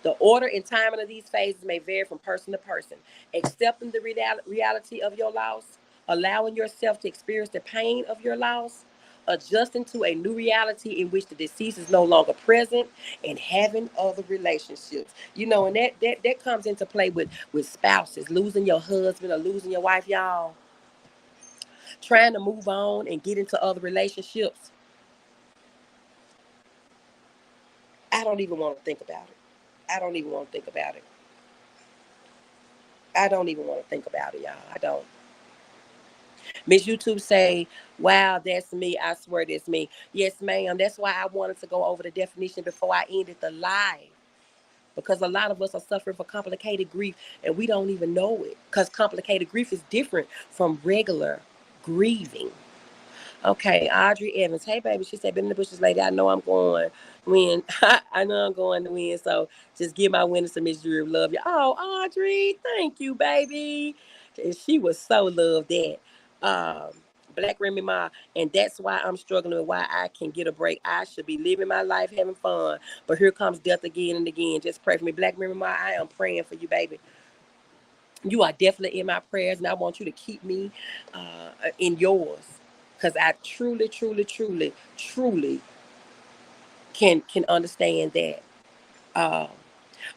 The order and timing of these phases may vary from person to person. Accepting the reality of your loss, allowing yourself to experience the pain of your loss, adjusting to a new reality in which the deceased is no longer present, and having other relationships. And that comes into play with spouses, losing your husband or losing your wife, y'all. Trying to move on and get into other relationships. I don't even want to think about it. I don't even want to think about it. I don't even want to think about it, y'all. I don't. Miss YouTube say, wow, that's me. I swear that's me. Yes, ma'am. That's why I wanted to go over the definition before I ended the live. Because a lot of us are suffering from complicated grief and we don't even know it. Because complicated grief is different from regular grieving. Okay, Audrey Evans. Hey, baby. She said, been in the bushes lady. I know I'm going to win. I know I'm going to win. So just give my winners to Miss Drew. Love you. Oh, Audrey. Thank you, baby. And she was so loved that. Um, Black Remy Ma. And that's why I'm struggling with why I can get a break. I should be living my life, having fun. But here comes death again and again. Just pray for me. Black Remy Ma, I am praying for you, baby. You are definitely in my prayers, and I want you to keep me in yours, because I truly, truly, truly, truly can understand that. Uh,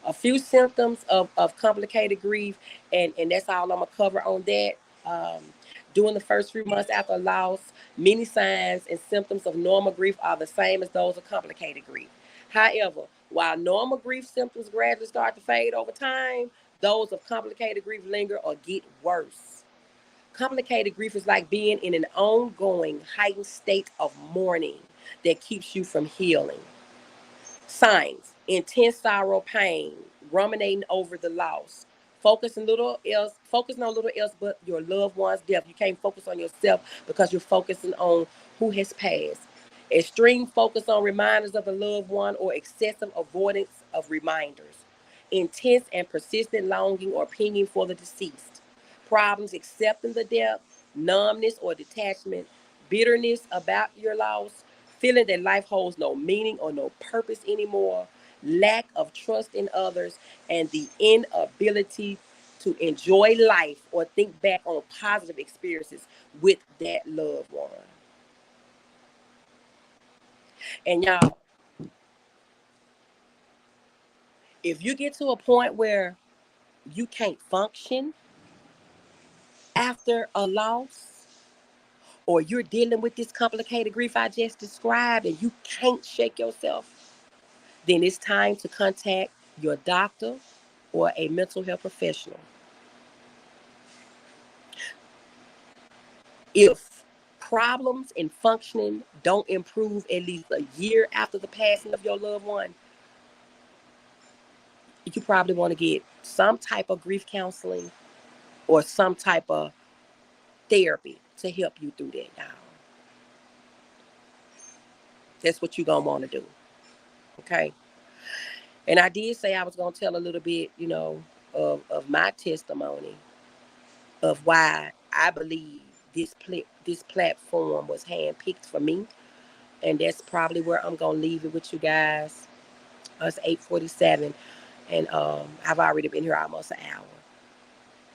a few symptoms of complicated grief, and that's all I'm gonna cover on that. Um, During the first few months after a loss, many signs and symptoms of normal grief are the same as those of complicated grief. However, while normal grief symptoms gradually start to fade over time, those of complicated grief linger or get worse. Complicated grief is like being in an ongoing heightened state of mourning that keeps you from healing. Signs: intense sorrow, pain, ruminating over the loss, focusing on little else but your loved one's death. You can't focus on yourself because you're focusing on who has passed. Extreme focus on reminders of a loved one or excessive avoidance of reminders. Intense and persistent longing or pinging for the deceased. Problems accepting the death, numbness or detachment, bitterness about your loss, feeling that life holds no meaning or no purpose anymore, lack of trust in others, and the inability to enjoy life or think back on positive experiences with that loved one. And y'all, if you get to a point where you can't function after a loss, or you're dealing with this complicated grief I just described and you can't shake yourself, then it's time to contact your doctor or a mental health professional. If problems in functioning don't improve at least a year after the passing of your loved one, you probably want to get some type of grief counseling or some type of therapy to help you through that now. That's what you're going to want to do. Okay. And I did say I was going to tell a little bit, of my testimony of why I believe this platform was handpicked for me. And that's probably where I'm going to leave it with you guys. It's 8:47, and I've already been here almost an hour.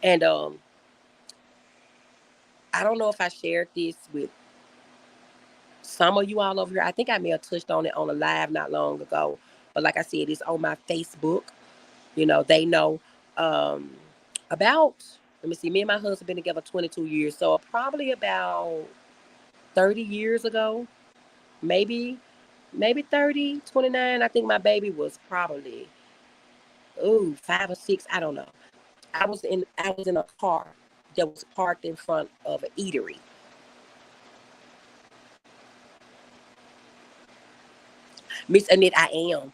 And I don't know if I shared this with some of you all over here. I think I may have touched on it on a live not long ago. But like I said, it's on my Facebook. They know um, about, let me see, me and my husband been together 22 years. So probably about 30 years ago, maybe 30, 29. I think my baby was probably, 5 or 6. I don't know. I was in a car that was parked in front of an eatery. Miss Annette, I am.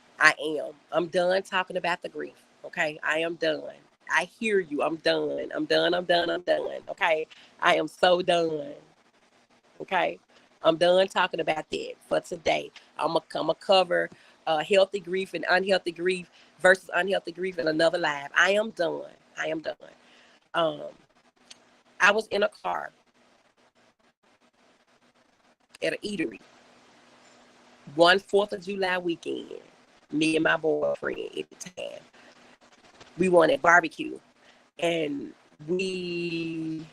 I'm done talking about the grief. Okay. I am done. I hear you. I'm done. I'm done. I'm done. I'm done. Okay. I am so done. Okay. I'm done talking about that for today. I'm gonna cover healthy grief and unhealthy grief versus unhealthy grief in another live. I am done. I am done. Um, I was in a car at an eatery one 4th of July weekend. Me and my boyfriend at the time. We wanted barbecue. And we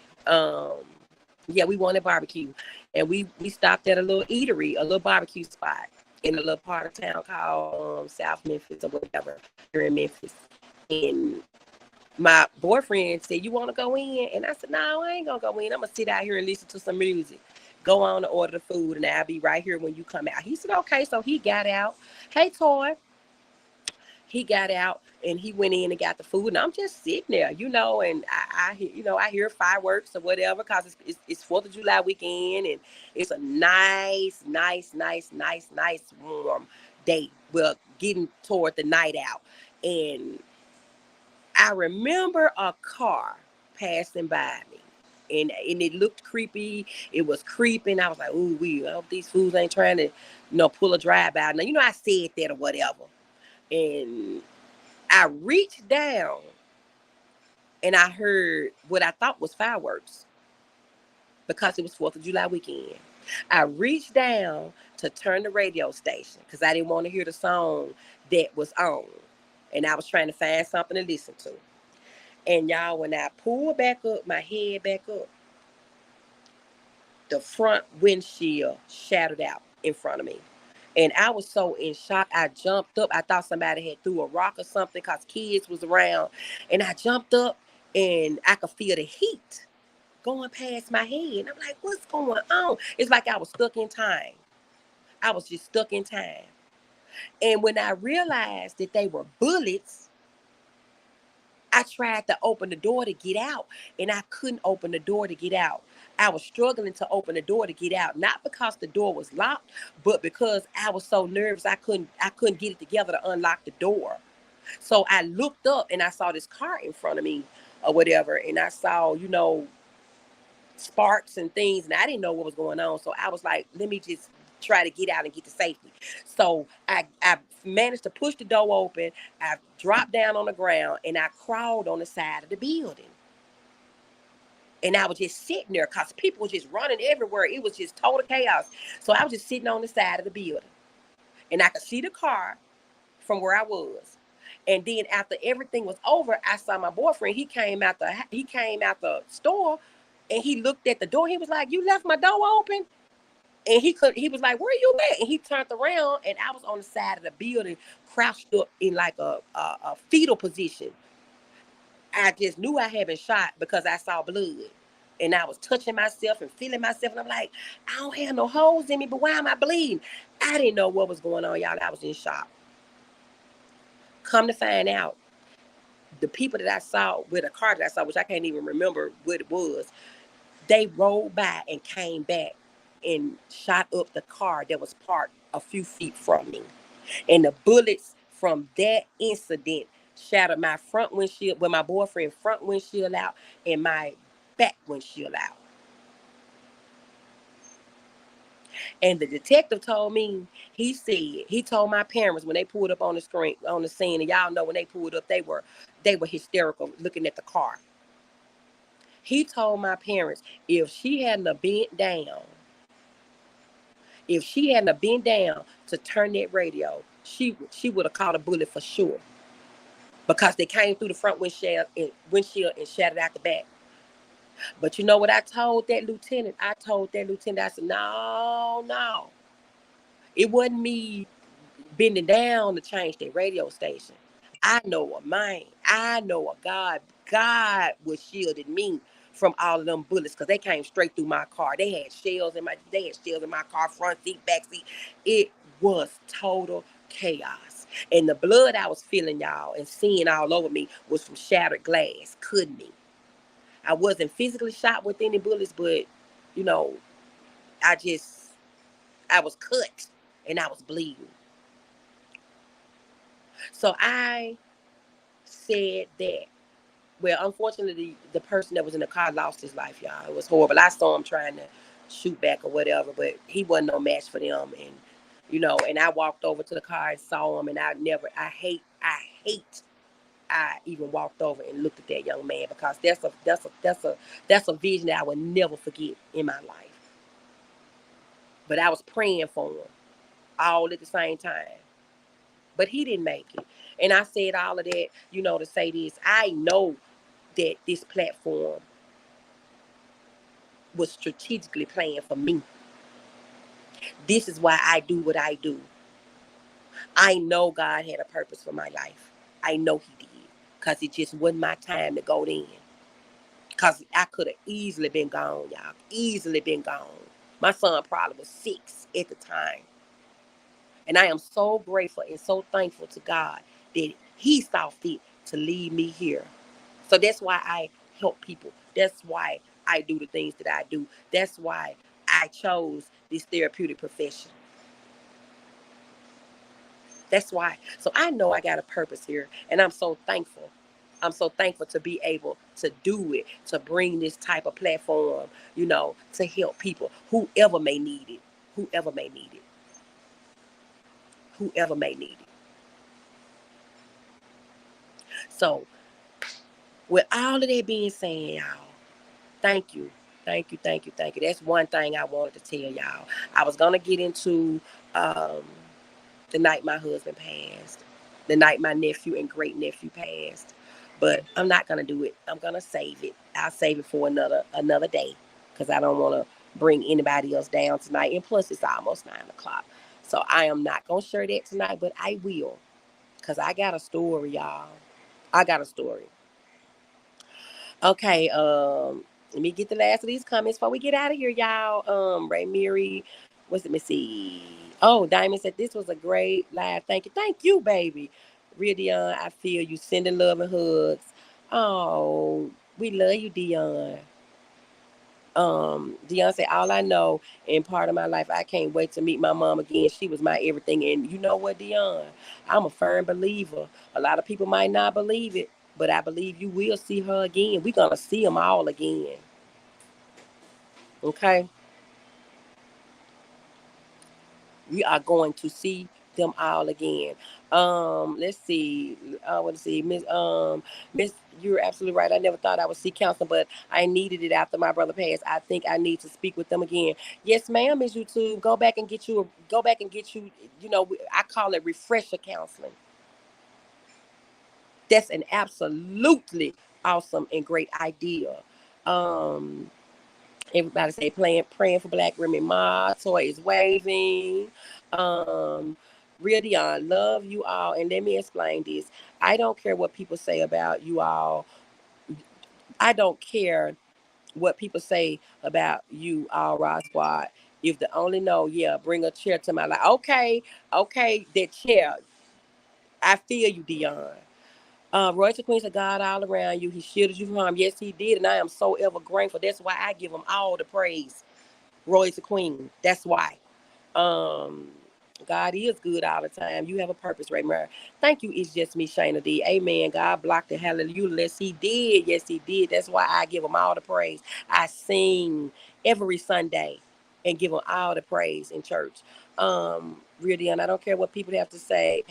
we wanted barbecue. And we stopped at a little eatery, a little barbecue spot in a little part of town called South Memphis or whatever, here in Memphis. And my boyfriend said, "You want to go in?" And I said, "No, I ain't gonna go in. I'm gonna sit out here and listen to some music. Go on and order the food, and I'll be right here when you come out." He said, "Okay." So he got out. Hey, Toy. He got out and he went in and got the food, and I'm just sitting there, and I hear fireworks or whatever, because it's 4th of July weekend, and it's a nice, nice, nice, nice, nice warm day. Well, getting toward the night out, and I remember a car passing by me. And it looked creepy. It was creeping. I was like, "Ooh, I hope these fools ain't trying to, pull a drive-by." Now, I said that or whatever. And I reached down and I heard what I thought was fireworks, because it was 4th of July weekend. I reached down to turn the radio station because I didn't want to hear the song that was on. And I was trying to find something to listen to. And y'all, when I pulled back up, my head back up, the front windshield shattered out in front of me. And I was so in shock. I jumped up. I thought somebody had threw a rock or something because kids was around. And I jumped up and I could feel the heat going past my head. And I'm like, what's going on? It's like I was stuck in time. I was just stuck in time. And when I realized that they were bullets, I tried to open the door to get out, and I couldn't open the door to get out. I was struggling to open the door to get out, not because the door was locked, but because I was so nervous I couldn't get it together to unlock the door. So I looked up and I saw this car in front of me or whatever, and I saw, sparks and things, and I didn't know what was going on. So I was like, let me just try to get out and get to safety. So I managed to push the door open. I dropped down on the ground and I crawled on the side of the building. And I was just sitting there because people were just running everywhere. It was just total chaos. So I was just sitting on the side of the building. And I could see the car from where I was. And then after everything was over, I saw my boyfriend. He came out the store and he looked at the door. He was like, "You left my door open?" And he was like, "Where you at?" And he turned around and I was on the side of the building, crouched up in like a fetal position. I just knew I had been shot because I saw blood. And I was touching myself and feeling myself. And I'm like, I don't have no holes in me, but why am I bleeding? I didn't know what was going on, y'all. I was in shock. Come to find out, the people that I saw with a car that I saw, which I can't even remember what it was, they rolled by and came back and shot up the car that was parked a few feet from me. And the bullets from that incident shattered my front windshield, with my boyfriend's front windshield out and my back windshield out. And the detective told me, he told my parents when they pulled up on the scene, and y'all know when they pulled up, they were hysterical looking at the car. He told my parents if she hadn't have been down to turn that radio, she would have caught a bullet for sure. Because they came through the front windshield and shattered out the back. But you know what I told that lieutenant? I said, no, no. It wasn't me bending down to change their radio station. I know a man. I know a God. God was shielding me from all of them bullets because they came straight through my car. They had shells in my car, front seat, back seat. It was total chaos. And the blood I was feeling, y'all, and seeing all over me was from shattered glass. Couldn't be. I wasn't physically shot with any bullets, but you know, I was cut and I was bleeding. So I said that. Well, unfortunately, the person that was in the car lost his life, y'all. It was horrible. I saw him trying to shoot back or whatever, but he wasn't no match for them. And and I walked over to the car and saw him, and I hate I even walked over and looked at that young man because that's a vision that I will never forget in my life. But I was praying for him all at the same time. But he didn't make it. And I said all of that, to say this. I know that this platform was strategically planned for me. This is why I do what I do. I know God had a purpose for my life. I know he did. Because it just wasn't my time to go then. Because I could have easily been gone, y'all. Easily been gone. My son probably was 6 at the time. And I am so grateful and so thankful to God that he saw fit to leave me here. So that's why I help people. That's why I do the things that I do. That's why I chose this therapeutic profession. That's why. So I know I got a purpose here, and I'm so thankful. I'm so thankful to be able to do it, to bring this type of platform, to help people, whoever may need it, whoever may need it, whoever may need it. So with all of that being said, y'all, thank you. Thank you, thank you, thank you. That's one thing I wanted to tell y'all. I was going to get into the night my husband passed, the night my nephew and great nephew passed. But I'm not gonna do it. I'm gonna save it. I'll save it for another day because I don't want to bring anybody else down tonight. And plus, it's almost 9 o'clock, so I am not gonna share that tonight. But I will, because I got a story, y'all. I got a story. Okay, let me get the last of these comments before we get out of here, y'all. Ray Mary, let me see. Oh, Diamond said this was a great live. Thank you, baby. Real Dion, I feel you. Sending love and hugs. Oh, we love you, Dion. Dion said, all I know in part of my life, I can't wait to meet my mom again. She was my everything. And you know what, Dion? I'm a firm believer. A lot of people might not believe it, but I believe you will see her again. We're going to see them all again. Okay? We are going to see them all again. Let's see. I want to see Miss. You're absolutely right. I never thought I would see counseling, but I needed it after my brother passed. I think I need to speak with them again. Yes, ma'am. Miss YouTube, go back and get you. Go back and get you. You know, I call it refresher counseling. That's an absolutely awesome and great idea. Um, Everybody say praying for Black Remy Ma. Toy is waving. Um, Real Dion, love you all. And let me explain this. I don't care what people say about you all. I don't care what people say about you all, Rod Squad. If the only know, yeah, bring a chair to my life. Okay, that chair. I feel you, Dion. Royce Queen said, God all around you. He shielded you from harm. Yes, he did. And I am so ever grateful. That's why I give him all the praise. Roy's a queen. That's why. Um, God is good all the time. You have a purpose, Ray Murray. Thank you. It's just me, Shayna D. Amen. God blocked the hallelujah. Yes, he did. Yes, he did. That's why I give him all the praise. I sing every Sunday and give him all the praise in church. Really, and I don't care what people have to say,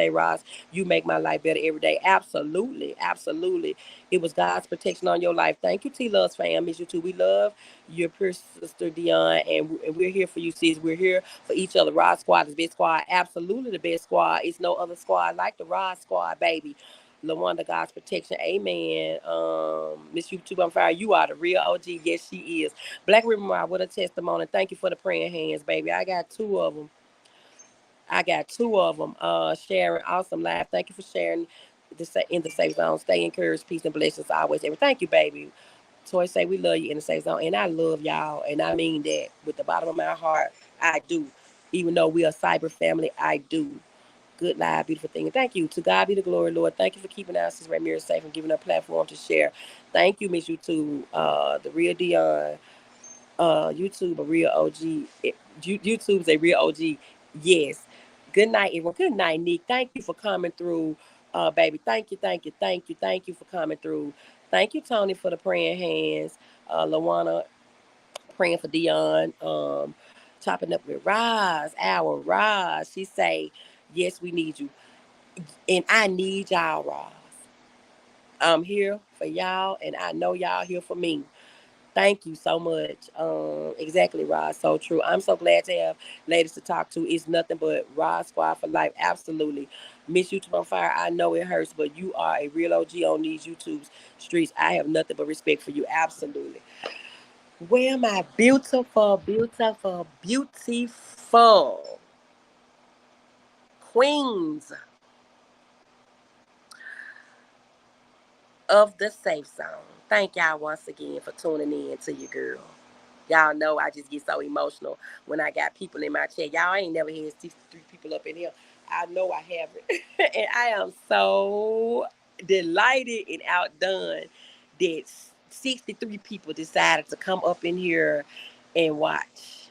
Ross. You make my life better every day. Absolutely. Absolutely. It was God's protection on your life. Thank you, T Love's fam. Miss you too. We love your pure sister Dion, and we're here for you, sis. We're here for each other. Rod Squad is the best squad. Absolutely the best squad. It's no other squad like the Rod Squad, baby. LaWanda, God's protection. Amen. Miss YouTube on fire. You are the real OG. Yes, she is. Black River Mar, what a testimony. Thank you for the praying hands, baby. I got two of them. Sharon, awesome live. Thank you for sharing in the safe zone. Stay encouraged, peace and blessings always. Thank you, baby. Toy say we love you in the safe zone, and I love y'all, and I mean that with the bottom of my heart. I do. Even though we are cyber family, I do. Good live, beautiful thing. And thank you. To God be the glory, Lord. Thank you for keeping our sister Ramirez safe and giving her a platform to share. Thank you, Miss YouTube, the real Dion. YouTube a real OG. YouTube's a real OG. Yes. Good night, everyone. Good night, Nick. Thank you for coming through, baby. Thank you for coming through. Thank you, Tony, for the praying hands. Lawana praying for Dion. Chopping up with our Roz. She say, yes, we need you. And I need y'all, Roz. I'm here for y'all, and I know y'all here for me. Thank you so much. Exactly, Rod. So true. I'm so glad to have ladies to talk to. It's nothing but Rod Squad for life. Absolutely. Miss YouTube on fire. I know it hurts, but you are a real OG on these YouTube streets. I have nothing but respect for you. Absolutely. Where my beautiful queens of the safe zone. Thank y'all once again for tuning in to your girl. Y'all know I just get so emotional when I got people in my chat. Y'all ain't never had 63 people up in here. I know I haven't. And I am so delighted and outdone that 63 people decided to come up in here and watch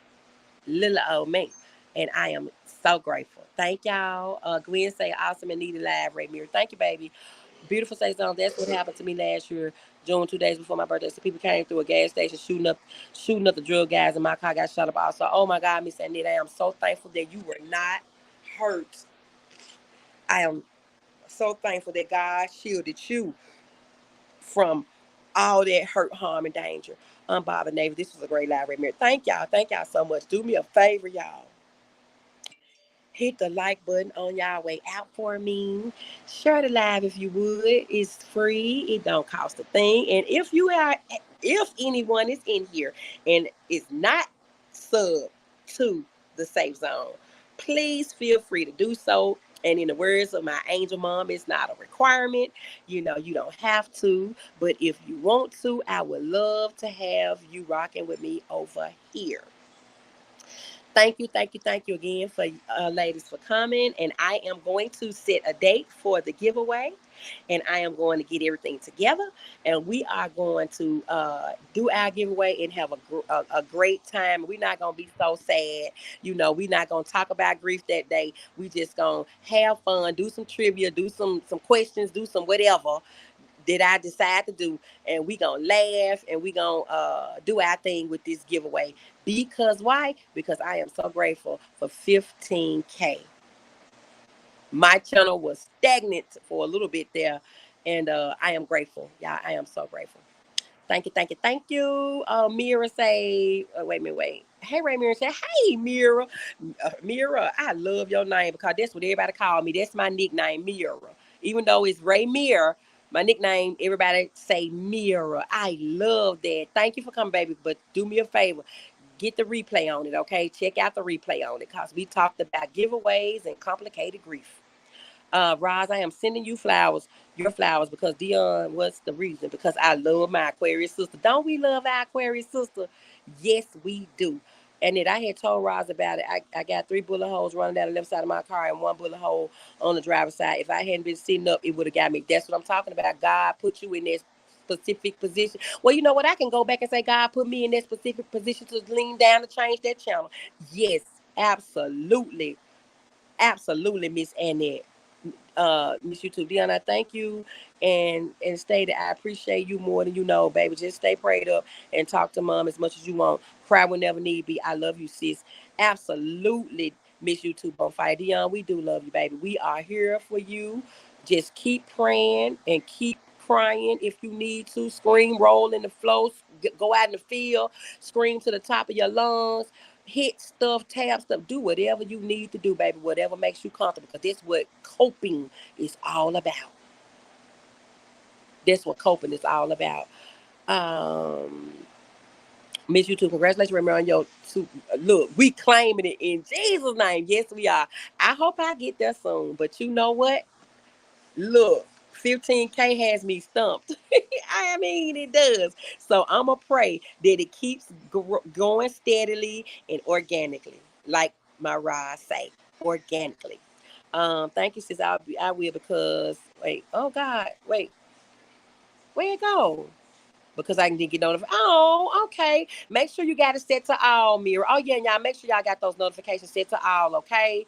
little old me. And I am so grateful. Thank y'all. Gwen say awesome and needed live, Ray Mirror. Thank you, baby. Beautiful say zone. That's what happened to me last year, June, 2 days before my birthday. So people came through a gas station shooting up the drug guys, and my car got shot up also. Oh my God, Miss Anita, I am so thankful that you were not hurt. I am so thankful that God shielded you from all that hurt, harm, and danger. Unbothered neighbor. This was a great live right here. Thank y'all. Thank y'all so much. Do me a favor, y'all. hit the like button on y'all way out for me. Share the live if you would. It's free. It don't cost a thing. And if anyone is in here and is not sub to the Safe Zone, please feel free to do so. And in the words of my angel mom, it's not a requirement. You don't have to. But if you want to, I would love to have you rocking with me over here. Thank you again for ladies for coming. And I am going to set a date for the giveaway, and I am going to get everything together, and we are going to do our giveaway and have a great time. We're not going to be so sad. We're not going to talk about grief that day. We just going to have fun, do some trivia, do some questions, do some whatever that I decide to do, and we gonna laugh and we gonna do our thing with this giveaway. Because why? Because I am so grateful for 15K. My channel was stagnant for a little bit there, and I am grateful. Yeah, I am so grateful. Thank you. Mira say, wait. Hey, Ray Mira say, hey, Mira. Mira, I love your name because that's what everybody call me. That's my nickname, Mira. Even though it's Ray Mira, my nickname, everybody say Mira. I love that. Thank you for coming, baby. But do me a favor. Get the replay on it, okay? Check out the replay on it because we talked about giveaways and complicated grief. Roz, I am sending you your flowers, because Dion, what's the reason? Because I love my Aquarius sister. Don't we love our Aquarius sister? Yes, we do. And then I had told Roz about it. I got 3 bullet holes running down the left side of my car and 1 bullet hole on the driver's side. If I hadn't been sitting up, it would have got me. That's what I'm talking about. God put you in that specific position. Well, you know what? I can go back and say, God put me in that specific position to lean down to change that channel. Yes, absolutely. Absolutely, Miss Annette. Miss YouTube, Dion, thank you, and stay that I appreciate you more than you know, baby. Just stay prayed up and talk to mom as much as you want. Cry whenever need be. I love you, sis. Absolutely, Miss YouTube on fire. Dion, we do love you, baby. We are here for you. Just keep praying and keep crying if you need to. Scream, roll in the flow, go out in the field, scream to the top of your lungs, hit stuff, tab stuff, do whatever you need to do, baby, whatever makes you comfortable, because that's what coping is all about. That's what coping is all about. Miss YouTube, congratulations, remember on your look. We claiming it in Jesus' name. Yes, we are. I hope I get there soon. But you know what? Look, 15K has me stumped. I mean, it does. So I'm going to pray that it keeps going steadily and organically, like my Ra say, organically. Thank you, sis. I will, because, oh God, where it go? Because I can get notified. Oh, okay. Make sure you got it set to all, Mira. Oh, yeah, y'all. Make sure y'all got those notifications set to all, okay?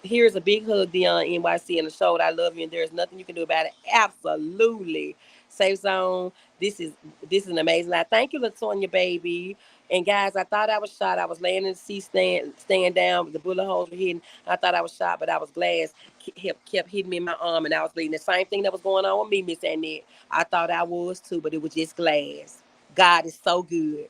Here's a big hug, Dion NYC, and the show that I love you, and there's nothing you can do about it. Absolutely. Safe Zone. This is an amazing life. Thank you, Latonya, baby. And guys, I thought I was shot. I was laying in the seat, stand down. The bullet holes were hitting. I thought I was shot, but I was glass kept hitting me in my arm, and I was bleeding. The same thing that was going on with me, Miss Annette. I thought I was too, but it was just glass. God is so good.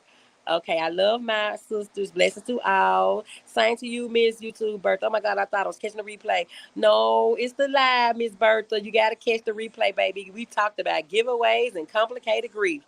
Okay, I love my sisters. Blessings to all. Same to you, Miss YouTube, Bertha. Oh my God, I thought I was catching the replay. No, it's the live, Miss Bertha. You got to catch the replay, baby. We talked about giveaways and complicated grief.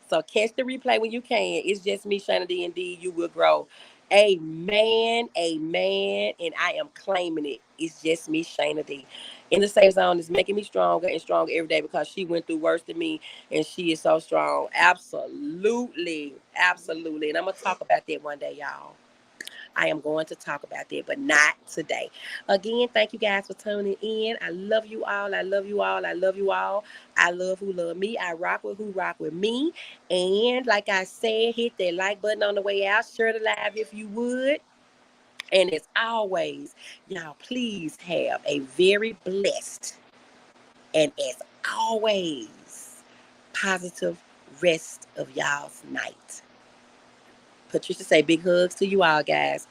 So catch the replay when you can. It's just me, Shana D, and D. You will grow. Amen. Amen. And I am claiming it. It's just me, Shana D. In the Safe Zone is making me stronger and stronger every day, because she went through worse than me, and she is so strong. Absolutely. Absolutely. And I'm going to talk about that one day, y'all. I am going to talk about that, but not today. Again, thank you guys for tuning in. I love you all. I love you all. I love you all. I love who love me. I rock with who rock with me. And like I said, hit that like button on the way out. Share the live if you would. And as always, y'all, please have a very blessed and, as always, positive rest of y'all's night. Patricia say big hugs to you all, guys.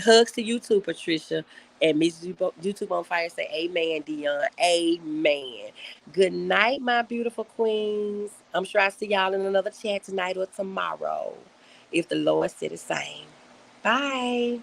Hugs to you too, Patricia. And Miss YouTube on fire say amen, Dion. Amen. Good night, my beautiful queens. I'm sure I'll see y'all in another chat tonight or tomorrow, if the Lord said the same. Bye.